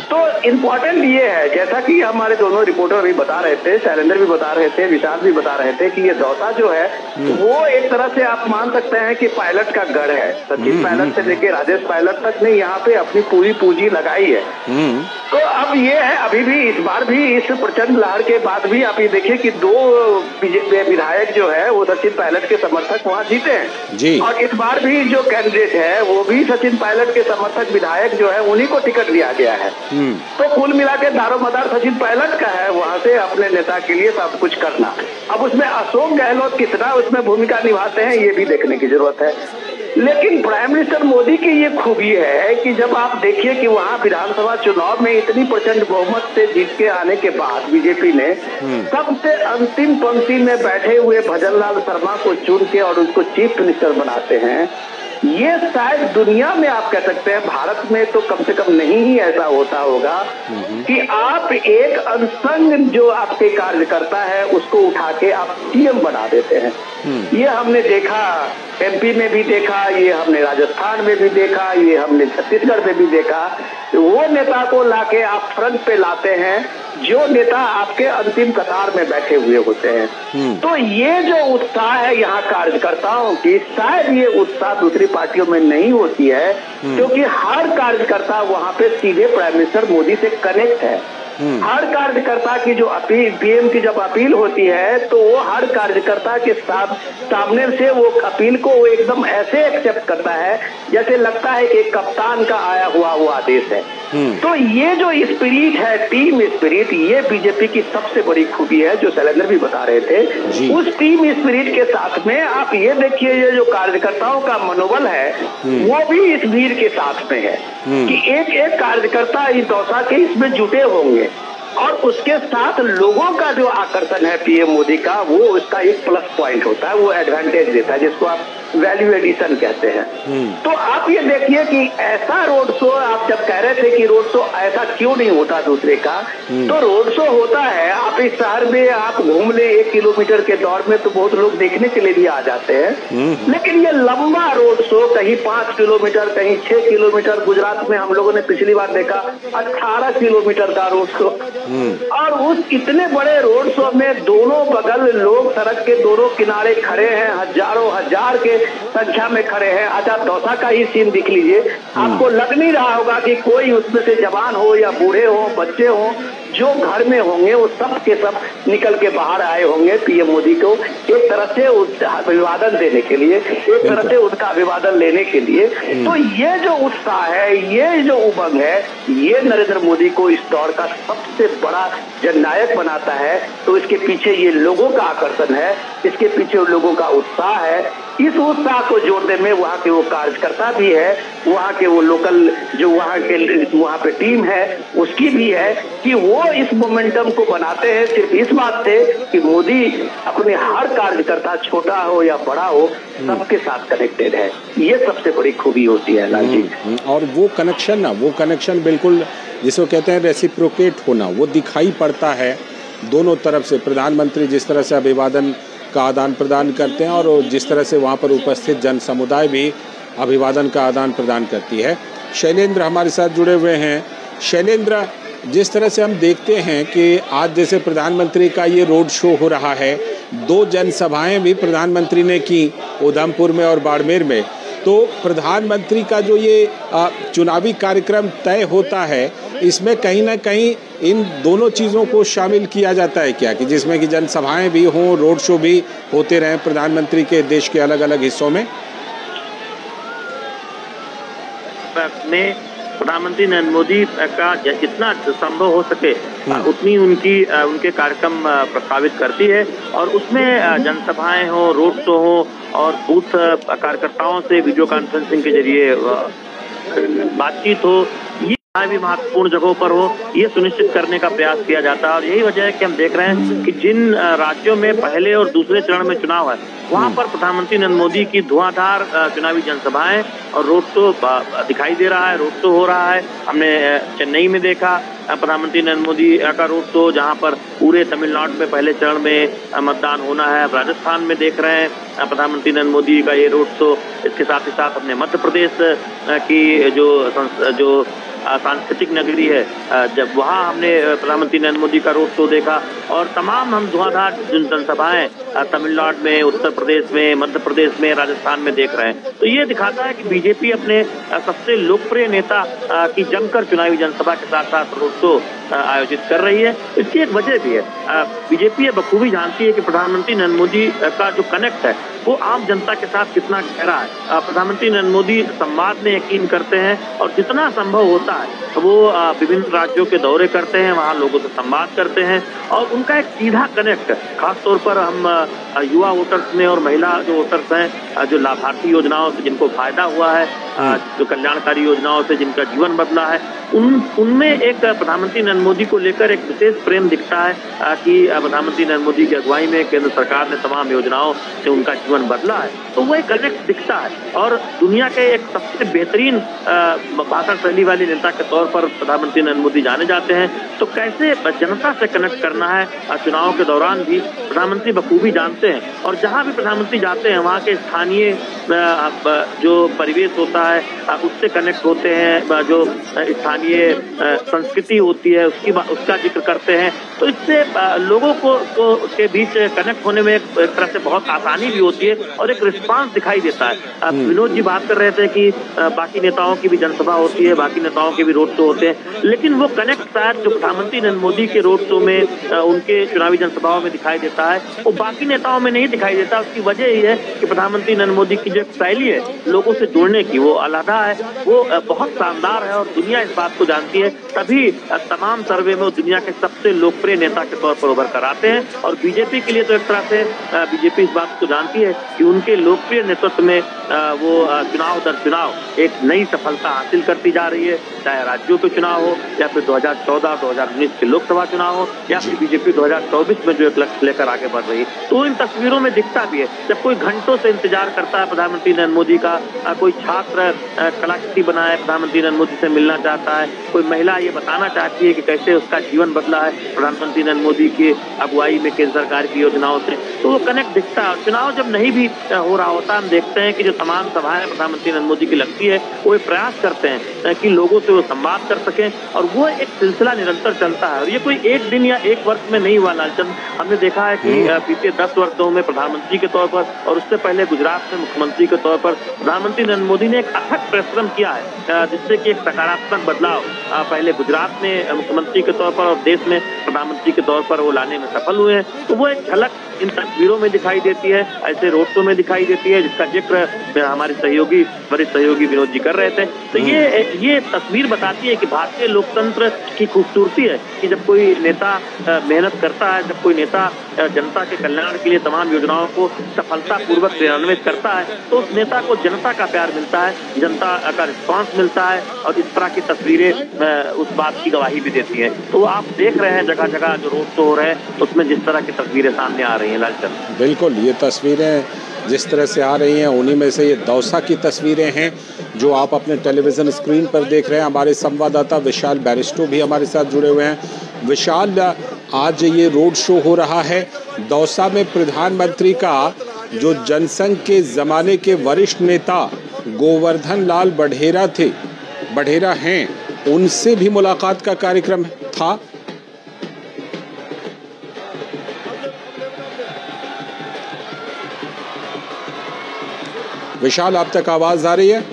तो इम्पोर्टेंट ये है, जैसा कि हमारे दोनों रिपोर्टर भी बता रहे थे, शैलेंद्र भी बता रहे थे, विशाल भी बता रहे थे कि ये दौसा जो है वो एक तरह से आप मान सकते हैं कि पायलट का गढ़ है। सचिन पायलट से लेके राजेश पायलट तक ने यहाँ पे अपनी पूरी पूंजी लगाई है। तो अब ये है, अभी भी इस बार भी इस प्रचंड लहर के बाद भी आप ये देखिए कि 2 विधायक जो है वो सचिन पायलट के समर्थक वहाँ जीते हैं जी। और इस बार भी जो कैंडिडेट है वो भी सचिन पायलट के समर्थक विधायक जो है उन्हीं को टिकट दिया गया है। तो कुल मिला के दारोमदार सचिन पायलट का है वहाँ से अपने नेता के लिए सब कुछ करना। अब उसमें अशोक गहलोत कितना उसमें भूमिका निभाते हैं ये भी देखने की जरूरत है। लेकिन प्राइम मिनिस्टर मोदी की ये खूबी है कि जब आप देखिए कि वहाँ विधानसभा चुनाव में इतनी प्रचंड बहुमत से जीत के आने के बाद बीजेपी ने सबसे अंतिम पंक्ति में बैठे हुए भजनलाल शर्मा को चुन के और उसको चीफ मिनिस्टर बनाते हैं। ये शायद दुनिया में आप कह सकते हैं, भारत में तो कम से कम नहीं ही ऐसा होता होगा कि आप एक अनसंग जो आपके कार्यकर्ता है उसको उठा के आप सीएम बना देते हैं। ये हमने देखा एमपी में भी देखा, ये हमने राजस्थान में भी देखा, ये हमने छत्तीसगढ़ में भी देखा। वो नेता को लाके आप फ्रंट पे लाते हैं जो नेता आपके अंतिम कतार में बैठे हुए होते हैं। तो ये जो उत्साह है यहाँ कार्यकर्ताओं की, शायद ये उत्साह दूसरी पार्टियों में नहीं होती है, क्योंकि हर कार्यकर्ता वहाँ पे सीधे प्राइम मिनिस्टर मोदी से कनेक्ट है। हर कार्यकर्ता की जो अपील, पीएम की जब अपील होती है तो वो हर कार्यकर्ता के साथ सामने से वो अपील को वो एकदम ऐसे एक्सेप्ट करता है जैसे लगता है कि कप्तान का आया हुआ वो आदेश है। तो ये जो स्पिरिट है, टीम स्पिरिट, ये बीजेपी की सबसे बड़ी खूबी है, जो शैलेंद्र भी बता रहे थे। उस टीम स्पिरिट के साथ में आप ये देखिए, ये जो कार्यकर्ताओं का मनोबल है वो भी इस भीड़ के साथ में है कि एक एक कार्यकर्ता इस दौसा के इसमें जुटे होंगे और उसके साथ लोगों का जो आकर्षण है पीएम मोदी का, वो उसका एक प्लस पॉइंट होता है, वो एडवांटेज देता है, जिसको आप वैल्यू एडिशन कहते हैं। तो आप ये देखिए कि ऐसा रोड शो, आप जब कह रहे थे कि रोड शो ऐसा क्यों नहीं होता दूसरे का, तो रोड शो होता है। आप इस शहर में आप घूम ले 1 किलोमीटर के दौर में तो बहुत लोग देखने के लिए भी आ जाते हैं, लेकिन ये लंबा रोड शो, कहीं 5 किलोमीटर, कहीं 6 किलोमीटर, गुजरात में हम लोगों ने पिछली बार देखा 18 किलोमीटर का रोड शो, और उस इतने बड़े रोड शो में दोनों बगल लोग सड़क के दोनों किनारे खड़े हैं, हजारों हजार के संख्या में खड़े हैं। अच्छा, दौसा का ही सीन दिख लीजिए, आपको लग नहीं रहा होगा कि कोई उसमें से जवान हो या बूढ़े हो, बच्चे हो, जो घर में होंगे वो सब के सब निकल के बाहर आए होंगे पीएम मोदी को एक तरह से अभिवादन देने के लिए, एक तरह से उनका अभिवादन लेने के लिए। तो ये जो उत्साह है, ये जो उमंग है, ये नरेंद्र मोदी को इस दौर का सबसे बड़ा जननायक बनाता है। तो इसके पीछे ये लोगों का आकर्षण है, इसके पीछे लोगों का उत्साह है। इस उत्साह को जोड़ने में वहाँ के वो कार्यकर्ता भी है, वहाँ के वो लोकल जो वहाँ पे टीम है उसकी भी है कि वो इस मोमेंटम को बनाते हैं सिर्फ इस बात से कि मोदी अपने हर कार्यकर्ता, छोटा हो या बड़ा हो, सबके साथ कनेक्टेड है। ये सबसे बड़ी खूबी होती है लाल जी। और वो कनेक्शन ना, वो कनेक्शन बिल्कुल जिसको कहते हैं रेसिप्रोकेट होना, वो दिखाई पड़ता है दोनों तरफ से। प्रधानमंत्री जिस तरह से अभिवादन का आदान प्रदान करते हैं और जिस तरह से वहाँ पर उपस्थित जन समुदाय भी अभिवादन का आदान प्रदान करती है। शैलेंद्र हमारे साथ जुड़े हुए हैं। शैलेंद्र, जिस तरह से हम देखते हैं कि आज जैसे प्रधानमंत्री का ये रोड शो हो रहा है, 2 जनसभाएं भी प्रधानमंत्री ने की उधमपुर में और बाड़मेर में, तो प्रधानमंत्री का जो ये चुनावी कार्यक्रम तय होता है, इसमें कहीं ना कहीं इन दोनों चीज़ों को शामिल किया जाता है क्या, कि जिसमें कि जनसभाएं भी हों, रोड शो भी होते रहें प्रधानमंत्री के देश के अलग अलग हिस्सों में? प्रधानमंत्री नरेंद्र मोदी का जितना संभव हो सके उतनी उनके कार्यक्रम प्रस्तावित करती है, और उसमें जनसभाएं हो, रोड शो हो और बूथ कार्यकर्ताओं से वीडियो कॉन्फ्रेंसिंग के जरिए बातचीत हो, ये भी महत्वपूर्ण जगहों पर हो, ये सुनिश्चित करने का प्रयास किया जाता है। और यही वजह है कि हम देख रहे हैं कि जिन राज्यों में पहले और दूसरे चरण में चुनाव है, वहां पर प्रधानमंत्री नरेंद्र मोदी की धुआंधार चुनावी जनसभाएं और रोड शो दिखाई दे रहा है, रोड शो हो रहा है। हमने चेन्नई में देखा प्रधानमंत्री नरेंद्र मोदी का रोड शो, जहां पर पूरे तमिलनाडु में पहले चरण में मतदान होना है। राजस्थान में देख रहे हैं प्रधानमंत्री नरेंद्र मोदी का ये रोड शो। इसके साथ ही साथ अपने मध्य प्रदेश की जो सांस्कृतिक नगरी है, जब वहाँ हमने प्रधानमंत्री नरेंद्र मोदी का रोड शो देखा, और तमाम हम धुआंधार जनसभाएं तमिलनाडु में, उत्तर प्रदेश में, मध्य प्रदेश में, राजस्थान में देख रहे हैं। तो ये दिखाता है कि बीजेपी अपने सबसे लोकप्रिय नेता की जमकर चुनावी जनसभा के साथ साथ रोड शो आयोजित कर रही है। इसकी एक वजह भी है, बीजेपी ये बखूबी जानती है कि प्रधानमंत्री नरेंद्र मोदी का जो कनेक्ट है वो आम जनता के साथ कितना गहरा है। प्रधानमंत्री नरेंद्र मोदी संवाद में यकीन करते हैं और जितना संभव होता है वो विभिन्न राज्यों के दौरे करते हैं, वहाँ लोगों से संवाद करते हैं और उनका एक सीधा कनेक्ट, खासतौर पर हम युवा वोटर्स में और महिला जो वोटर्स हैं, जो लाभार्थी योजनाओं से जिनको फायदा हुआ है, जो कल्याणकारी योजनाओं से जिनका जीवन बदला है, उनमें एक प्रधानमंत्री नरेंद्र मोदी को लेकर एक विशेष प्रेम दिखता है कि प्रधानमंत्री नरेंद्र मोदी की अगुवाई में केंद्र सरकार ने तमाम योजनाओं से उनका जीवन बदला है। तो वो एक कनेक्ट दिखता है और दुनिया के एक सबसे बेहतरीन भाषण शैली वाले नेता के तौर पर प्रधानमंत्री नरेंद्र मोदी जाने जाते हैं। तो कैसे जनता से कनेक्ट करना है चुनाव के दौरान भी प्रधानमंत्री बखूबी जानते हैं और जहां भी प्रधानमंत्री जाते हैं वहां के स्थानीय जो परिवेश होता है उससे कनेक्ट होते हैं, जो स्थानीय संस्कृति होती है उसका जिक्र करते हैं। तो इससे लोगों को के बीच कनेक्ट होने में एक तरह से बहुत आसानी भी होती है और एक रिस्पांस दिखाई देता है। विनोद जी बात कर रहे थे कि बाकी नेताओं की भी जनसभा होती है, बाकी नेताओं के भी रोड शो होते हैं, लेकिन वो कनेक्ट शायद जो प्रधानमंत्री नरेंद्र मोदी के रोड शो में उनके चुनावी जनसभाओं में दिखाई देता है वो बाकी नेताओं में नहीं दिखाई देता। उसकी वजह यही है कि प्रधानमंत्री नरेंद्र मोदी की जो शैली है लोगों से जुड़ने की वो अलग है, वो बहुत शानदार है और दुनिया इस बात को जानती है। तभी तमाम सर्वे में वो दुनिया के सबसे लोकप्रिय नेता के तौर पर उभर कर आते हैं और बीजेपी के लिए तो एक तरह से बीजेपी इस बात को जानती है कि उनके लोकप्रिय नेतृत्व में वो चुनाव दर चुनाव एक नई सफलता हासिल करती जा रही है, चाहे राज्यों के चुनाव हो या फिर 2014-2019 के लोकसभा चुनाव हो या फिर बीजेपी 2024 में जो एक लक्ष्य लेकर आगे बढ़ रही है। तो इन तस्वीरों में दिखता भी है जब कोई घंटों से इंतजार करता है प्रधानमंत्री नरेंद्र मोदी का, कोई छात्र कलाकृति बनाए प्रधानमंत्री नरेंद्र मोदी से मिलना चाहता है, कोई महिला ये बताना चाहती है कि कैसे उसका जीवन बदला है प्रधानमंत्री नरेंद्र मोदी की अगुवाई में केंद्र सरकार की योजनाओं से, तो वो कनेक्ट दिखता है। और चुनाव जब नहीं भी हो रहा होता हम देखते हैं कि जो तमाम सभाएं प्रधानमंत्री नरेंद्र मोदी की लगती है वो एक प्रयास करते हैं कि लोगों से वो संवाद कर सकें और वो एक सिलसिला निरंतर चलता है। और ये कोई एक दिन या एक वर्ष में नहीं हुआ लालचंद, हमने देखा है कि बीते 10 वर्षों में प्रधानमंत्री के तौर पर और उससे पहले गुजरात में मुख्यमंत्री के तौर पर प्रधानमंत्री नरेंद्र मोदी ने एक अथक परिश्रम किया है जिससे कि एक सकारात्मक बदलाव पहले गुजरात में मुख्यमंत्री के तौर पर और देश में प्रधानमंत्री के तौर पर वो लाने में सफल हुए हैं। तो वो एक झलक इन तस्वीरों में दिखाई देती है, ऐसे रोड शो में दिखाई देती है जिसका जिक्र हमारे सहयोगी वरिष्ठ सहयोगी विनोद जी कर रहे थे। तो ये तस्वीर बताती है कि भारतीय लोकतंत्र की खूबसूरती है कि जब कोई नेता मेहनत करता है, जब कोई नेता जनता के कल्याण के लिए तमाम योजनाओं को सफलतापूर्वक क्रियान्वित करता है तो उस नेता को जनता का प्यार मिलता है, जनता का रिस्पांस मिलता है और इस तरह की तस्वीरें उस बात की गवाही भी देती हैं। तो आप देख रहे हैं जगह जगह जो रोड शो हो रहे हैं उसमें जिस तरह की तस्वीरें सामने आ रही हैं लालचंद। बिल्कुल, ये तस्वीरें जिस तरह से आ रही हैं उन्हीं में से ये दौसा की तस्वीरें हैं जो आप अपने टेलीविज़न स्क्रीन पर देख रहे हैं। हमारे संवाददाता विशाल बैरिस्टो भी हमारे साथ जुड़े हुए हैं। विशाल, आज ये रोड शो हो रहा है दौसा में, प्रधानमंत्री का जो जनसंघ के ज़माने के वरिष्ठ नेता गोवर्धन लाल बढ़ेरा हैं, उनसे भी मुलाकात का कार्यक्रम था। विशाल, आप तक आवाज आ रही है?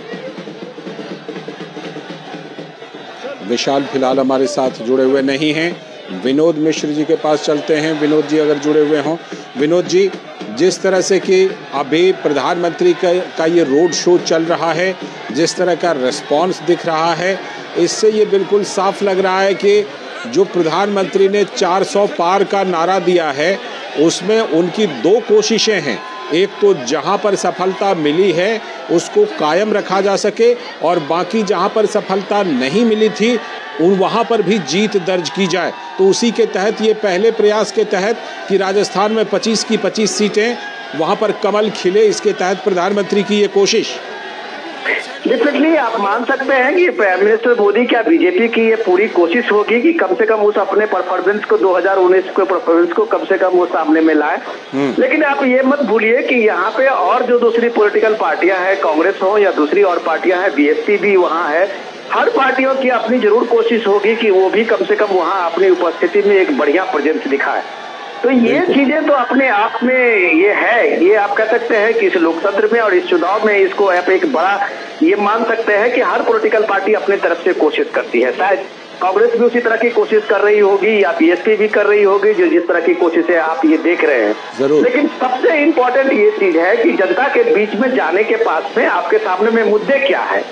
विशाल फिलहाल हमारे साथ जुड़े हुए नहीं हैं। विनोद मिश्र जी के पास चलते हैं। विनोद जी अगर जुड़े हुए हों। विनोद जी, जिस तरह से कि अभी प्रधानमंत्री का ये रोड शो चल रहा है, जिस तरह का रिस्पांस दिख रहा है, इससे ये बिल्कुल साफ लग रहा है कि जो प्रधानमंत्री ने 400 पार का नारा दिया है उसमें उनकी 2 कोशिशें हैं। एक तो जहां पर सफलता मिली है उसको कायम रखा जा सके और बाकी जहां पर सफलता नहीं मिली थी वहां पर भी जीत दर्ज की जाए। तो उसी के तहत ये पहले प्रयास के तहत कि राजस्थान में 25 की 25 सीटें वहां पर कमल खिले, इसके तहत प्रधानमंत्री की ये कोशिश। डेफिनेटली आप मान सकते हैं कि प्राइम मिनिस्टर मोदी क्या बीजेपी की ये पूरी कोशिश होगी कि कम से कम उस अपने परफॉर्मेंस को 2019 के परफॉर्मेंस को कम से कम वो सामने में लाए। लेकिन आप ये मत भूलिए कि यहाँ पे और जो दूसरी पॉलिटिकल पार्टियां हैं, कांग्रेस हो या दूसरी और पार्टियां हैं, बीएसपी भी वहाँ है, हर पार्टियों की अपनी जरूर कोशिश होगी कि वो भी कम से कम वहाँ अपनी उपस्थिति में एक बढ़िया प्रेजेंस दिखाए। तो ये चीजें तो अपने आप में ये है, ये आप कह सकते हैं कि इस लोकतंत्र में और इस चुनाव में इसको आप एक बड़ा ये मान सकते हैं कि हर पॉलिटिकल पार्टी अपने तरफ से कोशिश करती है। शायद कांग्रेस भी उसी तरह की कोशिश कर रही होगी या बीएसपी भी कर रही होगी, जो जिस तरह की कोशिशें आप ये देख रहे हैं। जरूर। लेकिन सबसे इम्पोर्टेंट ये चीज है कि जनता के बीच में जाने के पास में आपके सामने में मुद्दे क्या है।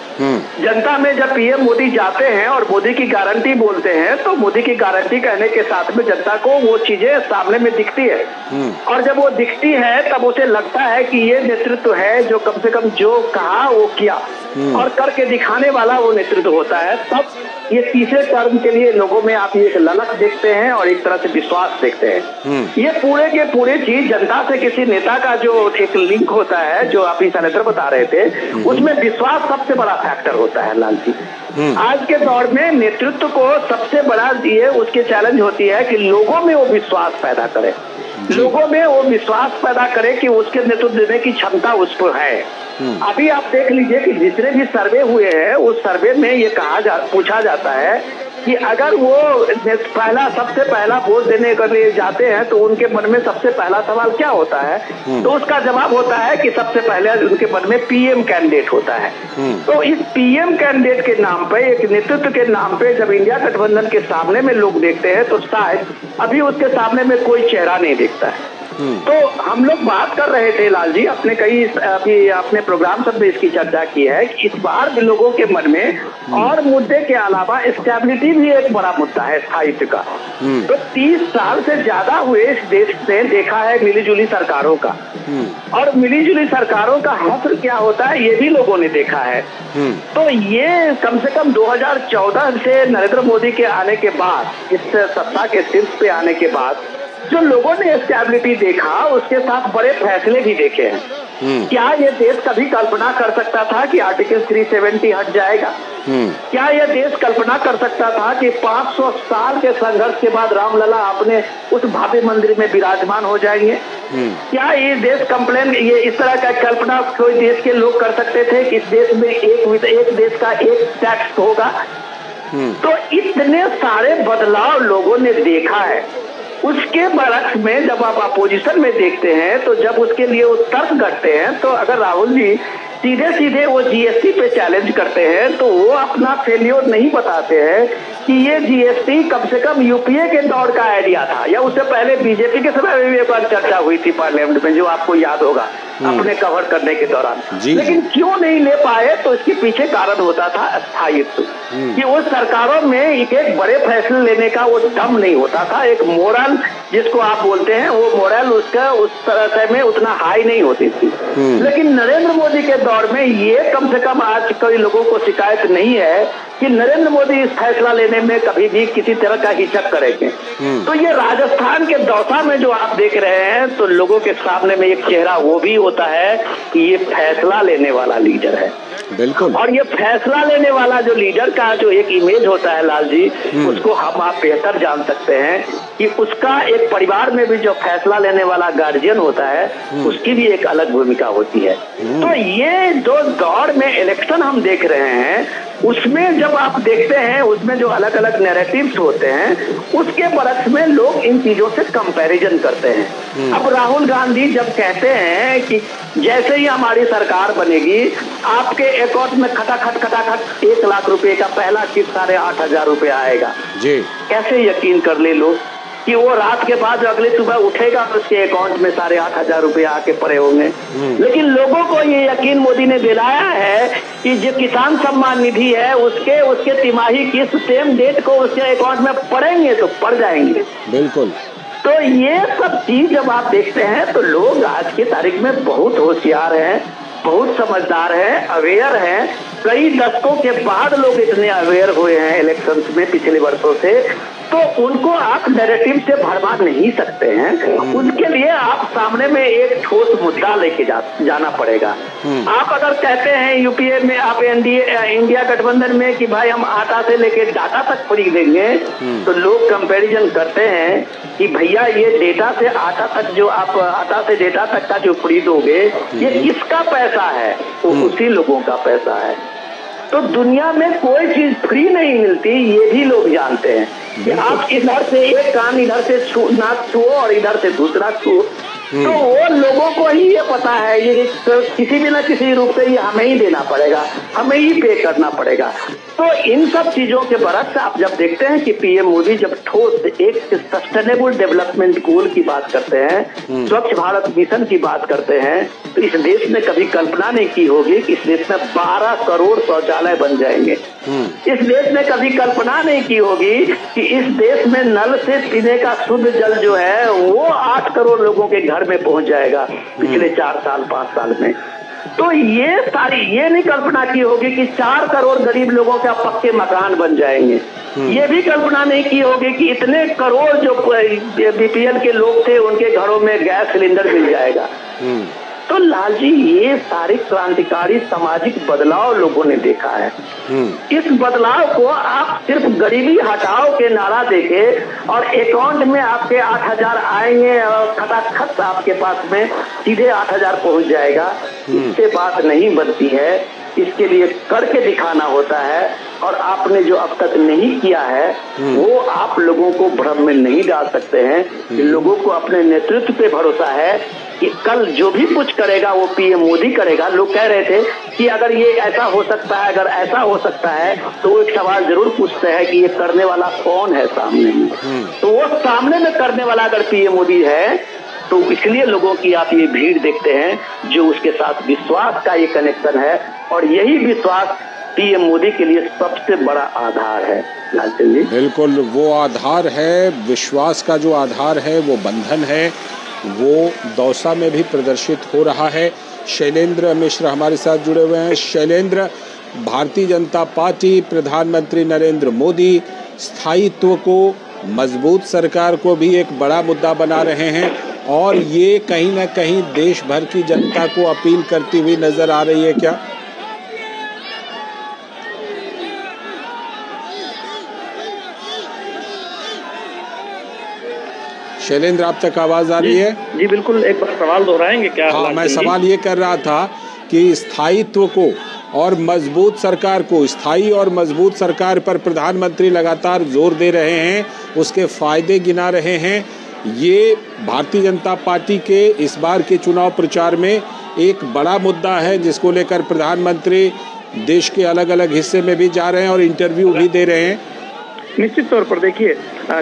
जनता में जब पीएम मोदी जाते हैं और मोदी की गारंटी बोलते हैं, तो मोदी की गारंटी कहने के साथ में जनता को वो चीजें सामने में दिखती है, और जब वो दिखती है तब उसे लगता है कि ये नेतृत्व है जो कम से कम जो कहा वो किया और करके दिखाने वाला वो नेतृत्व होता है। तब ये तीसरे टर्म के लिए लोगों में आप एक ललक देखते हैं और एक तरह से विश्वास देखते हैं। ये पूरे के पूरे चीज जनता से किसी नेता का जो एक लिंक होता है, जो आप सेनेटर बता रहे थे, उसमें विश्वास सबसे बड़ा फैक्टर होता है लाल जी। आज के दौर में नेतृत्व को सबसे बड़ा ये उसके चैलेंज होती है कि लोगों में वो विश्वास पैदा करे, लोगों में वो विश्वास पैदा करे कि उसके नेतृत्व देने की क्षमता उस पर है। अभी आप देख लीजिए कि जितने भी सर्वे हुए हैं उस सर्वे में ये पूछा जाता है कि अगर वो सबसे पहला वोट देने के लिए जाते हैं तो उनके मन में सबसे पहला सवाल क्या होता है, तो उसका जवाब होता है कि सबसे पहले उनके मन में पीएम कैंडिडेट होता है। तो इस पीएम कैंडिडेट के नाम पे, एक नेतृत्व के नाम पे जब इंडिया गठबंधन के सामने में लोग देखते हैं तो शायद अभी उसके सामने में कोई चेहरा नहीं दिखता है। तो हम लोग बात कर रहे थे लाल जी, अभी अपने प्रोग्राम सब में इसकी चर्चा की है कि इस बार भी लोगों के मन में और मुद्दे के अलावा स्टेबिलिटी भी एक बड़ा मुद्दा है, स्थायित्व का। तो 30 साल से ज्यादा हुए इस देश ने देखा है मिलीजुली सरकारों का, और मिलीजुली सरकारों का हश्र क्या होता है ये भी लोगों ने देखा है। तो ये कम से कम 2014 से नरेंद्र मोदी के आने के बाद, इस सत्ता के शीर्ष पे आने के बाद जो लोगों ने स्टेबिलिटी देखा, उसके साथ बड़े फैसले भी देखे हैं। क्या ये देश कभी कल्पना कर सकता था कि आर्टिकल 370 हट जाएगा? क्या यह देश कल्पना कर सकता था कि 500 साल के संघर्ष के बाद रामलला अपने उस भव्य मंदिर में विराजमान हो जाएंगे? क्या ये देश ये इस तरह का कल्पना कोई देश के लोग कर सकते थे कि इस देश में एक देश का एक टैक्स होगा? तो इतने सारे बदलाव लोगों ने देखा है। उसके बरक्स में जब आप अपोजिशन में देखते हैं तो जब उसके लिए वो तर्क करते हैं, तो अगर राहुल जी सीधे सीधे वो जीएसटी पे चैलेंज करते हैं तो वो अपना फेल्योर नहीं बताते हैं कि ये जीएसटी कम से कम यूपीए के दौर का आइडिया था, या उससे पहले बीजेपी के समय में भी एक बार चर्चा हुई थी पार्लियामेंट में, जो आपको याद होगा अपने कवर करने के दौरान। लेकिन क्यों नहीं ले पाए? तो इसके पीछे कारण होता था स्थायित्व, कि उस सरकारों में एक बड़े फैसले लेने का वो दम नहीं होता था, एक मोरल जिसको आप बोलते हैं, वो मोरल उसका उस तरह में उतना हाई नहीं होती थी। लेकिन नरेंद्र मोदी के दौर में ये कम से कम आज कई लोगों को शिकायत नहीं है कि नरेंद्र मोदी इस फैसला लेने में कभी भी किसी तरह का हिचक करेंगे। तो ये राजस्थान के दौसा में जो आप देख रहे हैं, तो लोगों के सामने में एक चेहरा वो भी होता है कि ये फैसला लेने वाला लीडर है। बिल्कुल। और ये फैसला लेने वाला जो लीडर का जो एक इमेज होता है लाल जी, उसको हम आप बेहतर जान सकते हैं कि उसका एक परिवार में भी जो फैसला लेने वाला गार्जियन होता है, उसकी भी एक अलग भूमिका होती है। तो ये जो दौर में इलेक्शन हम देख रहे हैं, उसमें जब आप देखते हैं उसमें जो अलग अलग नैरेटिव्स होते हैं, उसके बरक्स में लोग इन चीजों से कंपैरिजन करते हैं। अब राहुल गांधी जब कहते हैं कि जैसे ही हमारी सरकार बनेगी आपके अकाउंट में खटाखट 1 लाख रुपए का पहला किस्त 8,500 रुपए आएगा जी, कैसे यकीन कर ले लोग कि वो रात के बाद अगले सुबह उठेगा तो उसके अकाउंट में 8,500 रुपए आके पड़े होंगे। लेकिन लोगों को ये यकीन मोदी ने दिलाया है कि जो किसान सम्मान निधि है उसके तिमाही किस्त सेम डेट को उसके अकाउंट में पड़ेंगे तो पड़ जाएंगे। बिल्कुल। तो ये सब चीज जब आप देखते हैं तो लोग आज की तारीख में बहुत होशियार हैं, बहुत समझदार हैं, अवेयर हैं। कई दशकों के बाद लोग इतने अवेयर हुए हैं इलेक्शंस में पिछले वर्षों से, तो उनको आप नैरेटिव से भरवा नहीं सकते हैं। उनके लिए आप सामने में एक ठोस मुद्दा लेके जाना पड़ेगा। आप अगर कहते हैं यूपीए में आप इंडिया गठबंधन में कि भाई हम आटा से लेके डाटा तक फ्री देंगे, तो लोग कंपैरिजन करते हैं कि भैया ये डेटा से आटा तक जो आप आटा से डेटा तक का जो फ्री दोगे ये किसका पैसा है? वो उसी लोगों का पैसा है। तो दुनिया में कोई चीज फ्री नहीं मिलती, ये भी लोग जानते हैं कि आप इधर से एक कान इधर से नाक छुओ और इधर से दूसरा छुओ, तो वो लोगों को ही ये पता है, ये किसी भी ना किसी रूप से ये हमें ही देना पड़ेगा, हमें ही पे करना पड़ेगा। तो इन सब चीजों के बरस आप जब देखते हैं कि पीएम मोदी जब ठोस एक सस्टेनेबल डेवलपमेंट गोल की बात करते हैं, स्वच्छ भारत मिशन की बात करते हैं, तो इस देश ने कभी कल्पना नहीं की होगी कि इस देश में 12 करोड़ शौचालय बन जाएंगे। इस देश ने कभी कल्पना नहीं की होगी कि इस देश में नल से पीने का शुद्ध जल जो है वो 8 करोड़ लोगों के घर में पहुंच जाएगा पिछले 4 साल 5 साल में। तो ये सारी ये नहीं कल्पना की होगी कि 4 करोड़ गरीब लोगों के पक्के मकान बन जाएंगे। ये भी कल्पना नहीं की होगी कि इतने करोड़ जो बीपीएल के लोग थे उनके घरों में गैस सिलेंडर मिल जाएगा। तो लाल जी ये सारे क्रांतिकारी सामाजिक बदलाव लोगों ने देखा है। इस बदलाव को आप सिर्फ गरीबी हटाओ के नारा देके और अकाउंट में आपके 8,000 आएंगे और खटाखट आपके पास में सीधे 8,000 पहुंच जाएगा, इससे बात नहीं बनती है। इसके लिए करके दिखाना होता है और आपने जो अब तक नहीं किया है वो आप लोगों को भ्रम में नहीं डाल सकते हैं। लोगों को अपने नेतृत्व पे भरोसा है कि कल जो भी कुछ करेगा वो पीएम मोदी करेगा। लोग कह रहे थे कि अगर ये ऐसा हो सकता है, अगर ऐसा हो सकता है, तो वो एक सवाल जरूर पूछते हैं कि ये करने वाला कौन है सामने में। तो वो सामने में करने वाला अगर पीएम मोदी है तो इसलिए लोगों की आप ये भीड़ देखते हैं जो उसके साथ विश्वास का ये कनेक्शन है और यही विश्वास पीएम मोदी के लिए सबसे बड़ा आधार है। लालचंद जी बिल्कुल वो आधार है, विश्वास का जो आधार है वो बंधन है, वो दौसा में भी प्रदर्शित हो रहा है। शैलेंद्र मिश्र हमारे साथ जुड़े हुए हैं। शैलेंद्र, भारतीय जनता पार्टी, प्रधानमंत्री नरेंद्र मोदी स्थायित्व को, मजबूत सरकार को भी एक बड़ा मुद्दा बना रहे हैं और ये कहीं ना कहीं देश भर की जनता को अपील करती हुई नजर आ रही है क्या? शैलेंद्र, आप तक आवाज आ रही है? जी बिल्कुल, एक बार सवाल दोहराएंगे क्या? हाँ, मैं सवाल ये कर रहा था कि स्थायित्व को और मजबूत सरकार को, स्थायी और मजबूत सरकार पर प्रधानमंत्री लगातार जोर दे रहे हैं, उसके फायदे गिना रहे हैं। ये भारतीय जनता पार्टी के इस बार के चुनाव प्रचार में एक बड़ा मुद्दा है जिसको लेकर प्रधानमंत्री देश के अलग अलग हिस्से में भी जा रहे हैं और इंटरव्यू भी दे रहे हैं। निश्चित तौर पर देखिए,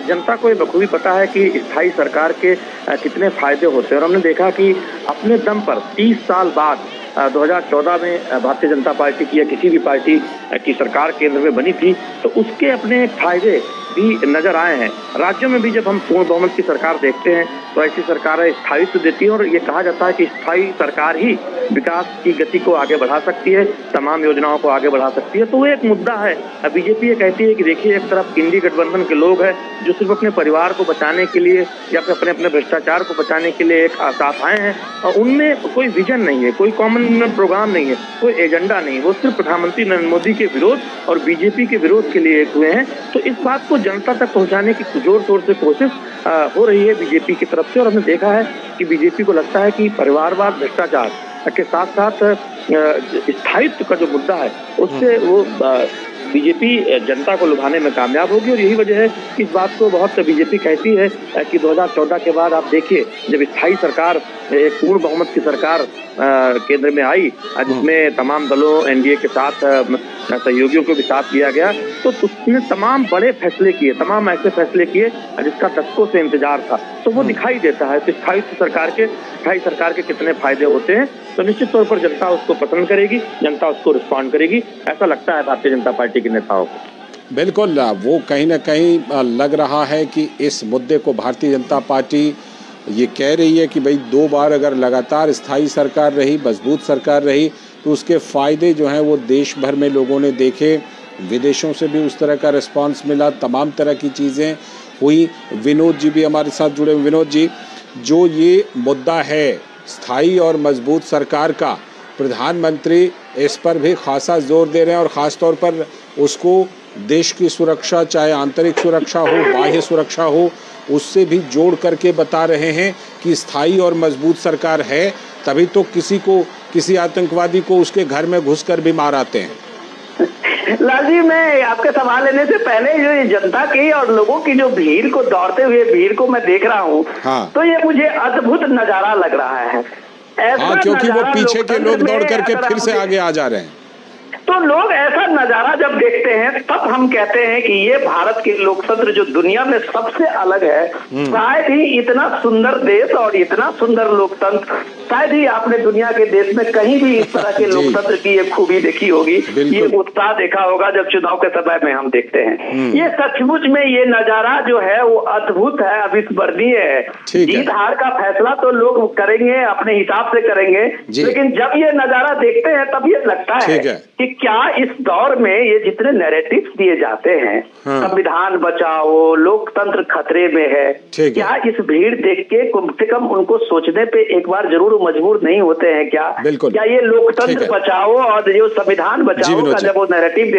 जनता को ये बखूबी पता है कि स्थायी सरकार के कितने फायदे होते हैं और हमने देखा कि अपने दम पर 30 साल बाद 2014 में भारतीय जनता पार्टी की या किसी भी पार्टी की सरकार केंद्र में बनी थी तो उसके अपने फायदे भी नजर आए हैं। राज्यों में भी जब हम पूर्ण बहुमत की सरकार देखते हैं तो ऐसी सरकारें स्थायित्व देती है और ये कहा जाता है कि स्थायी सरकार ही विकास की गति को आगे बढ़ा सकती है, तमाम योजनाओं को आगे बढ़ा सकती है। तो वो एक मुद्दा है। बीजेपी ये कहती है कि देखिए, एक तरफ इंडी गठबंधन के लोग हैं जो सिर्फ अपने परिवार को बचाने के लिए या फिर अपने भ्रष्टाचार को बचाने के लिए एक साथ आए हैं और उनमें कोई विजन नहीं है, कोई कॉमन प्रोग्राम नहीं है, कोई एजेंडा नहीं है। वो सिर्फ प्रधानमंत्री नरेंद्र मोदी के विरोध और बीजेपी के विरोध के लिए एक हुए हैं। तो इस बात को जनता तक पहुंचाने की जोर शोर से कोशिश हो रही है बीजेपी की तरफ से और हमने देखा है कि बीजेपी को लगता है कि परिवारवाद, भ्रष्टाचार के साथ साथ स्थायित्व का जो मुद्दा है उससे वो बीजेपी जनता को लुभाने में कामयाब होगी। और यही वजह है कि इस बात को बहुत बीजेपी कहती है कि 2014 के बाद आप देखिए, जब स्थायी सरकार, एक पूर्ण बहुमत की सरकार केंद्र में आई जिसमें तमाम दलों, एनडीए के साथ सहयोगियों को भी साथ लिया गया, तो उसने तमाम बड़े फैसले किए, तमाम ऐसे फैसले किए जिसका दशकों से इंतजार था। तो वो दिखाई देता है कि स्थायी सरकार के कितने फायदे होते हैं। तो निश्चित तौर पर जनता उसको पसंद करेगी, जनता उसको रिस्पॉन्ड करेगी, ऐसा लगता है भारतीय जनता पार्टी के नेताओं को। बिल्कुल, वो कहीं ना कहीं लग रहा है कि इस मुद्दे को भारतीय जनता पार्टी ये कह रही है कि भाई 2 बार अगर लगातार स्थायी सरकार रही, मजबूत सरकार रही, तो उसके फ़ायदे जो हैं वो देश भर में लोगों ने देखे, विदेशों से भी उस तरह का रिस्पांस मिला, तमाम तरह की चीज़ें हुई। विनोद जी भी हमारे साथ जुड़े। विनोद जी, जो ये मुद्दा है स्थायी और मजबूत सरकार का, प्रधानमंत्री इस पर भी खासा जोर दे रहे हैं और ख़ास तौर पर उसको देश की सुरक्षा, चाहे आंतरिक सुरक्षा हो, बाह्य सुरक्षा हो, उससे भी जोड़ करके बता रहे हैं कि स्थायी और मजबूत सरकार है तभी तो किसी आतंकवादी को उसके घर में घुसकर भी मार आते हैं। लाल जी, मैं आपके सवाल लेने से पहले जो ये जनता की और लोगों की जो भीड़ को, दौड़ते हुए भीड़ को मैं देख रहा हूँ, हाँ। तो ये मुझे अद्भुत नजारा लग रहा है। हाँ, क्योंकि वो पीछे के लोग दौड़ करके फिर से आगे आ जा रहे हैं। तो लोग ऐसा नजारा जब देखते हैं तब हम कहते हैं कि ये भारत के लोकतंत्र जो दुनिया में सबसे अलग है, शायद ही इतना सुंदर देश और इतना सुंदर लोकतंत्र शायद ही आपने दुनिया के देश में कहीं भी इस तरह के लोकतंत्र की ये खूबी देखी होगी, ये उत्साह देखा होगा जब चुनाव के समय में हम देखते हैं। ये सचमुच में ये नजारा जो है वो अद्भुत है, अविस्मरणीय है। जीत हार का फैसला तो लोग करेंगे, अपने हिसाब से करेंगे, लेकिन जब ये नजारा देखते हैं तब ये लगता है कि क्या इस दौर में ये जितने नैरेटिव्स दिए जाते हैं, संविधान बचाओ, लोकतंत्र खतरे में है, क्या इस भीड़ देख के कम से कम उनको सोचने पे एक बार जरूर मजबूर नहीं होते हैं क्या? क्या ये लोकतंत्र बचाओ और जो संविधान बचाओ का जब वो नैरेटिव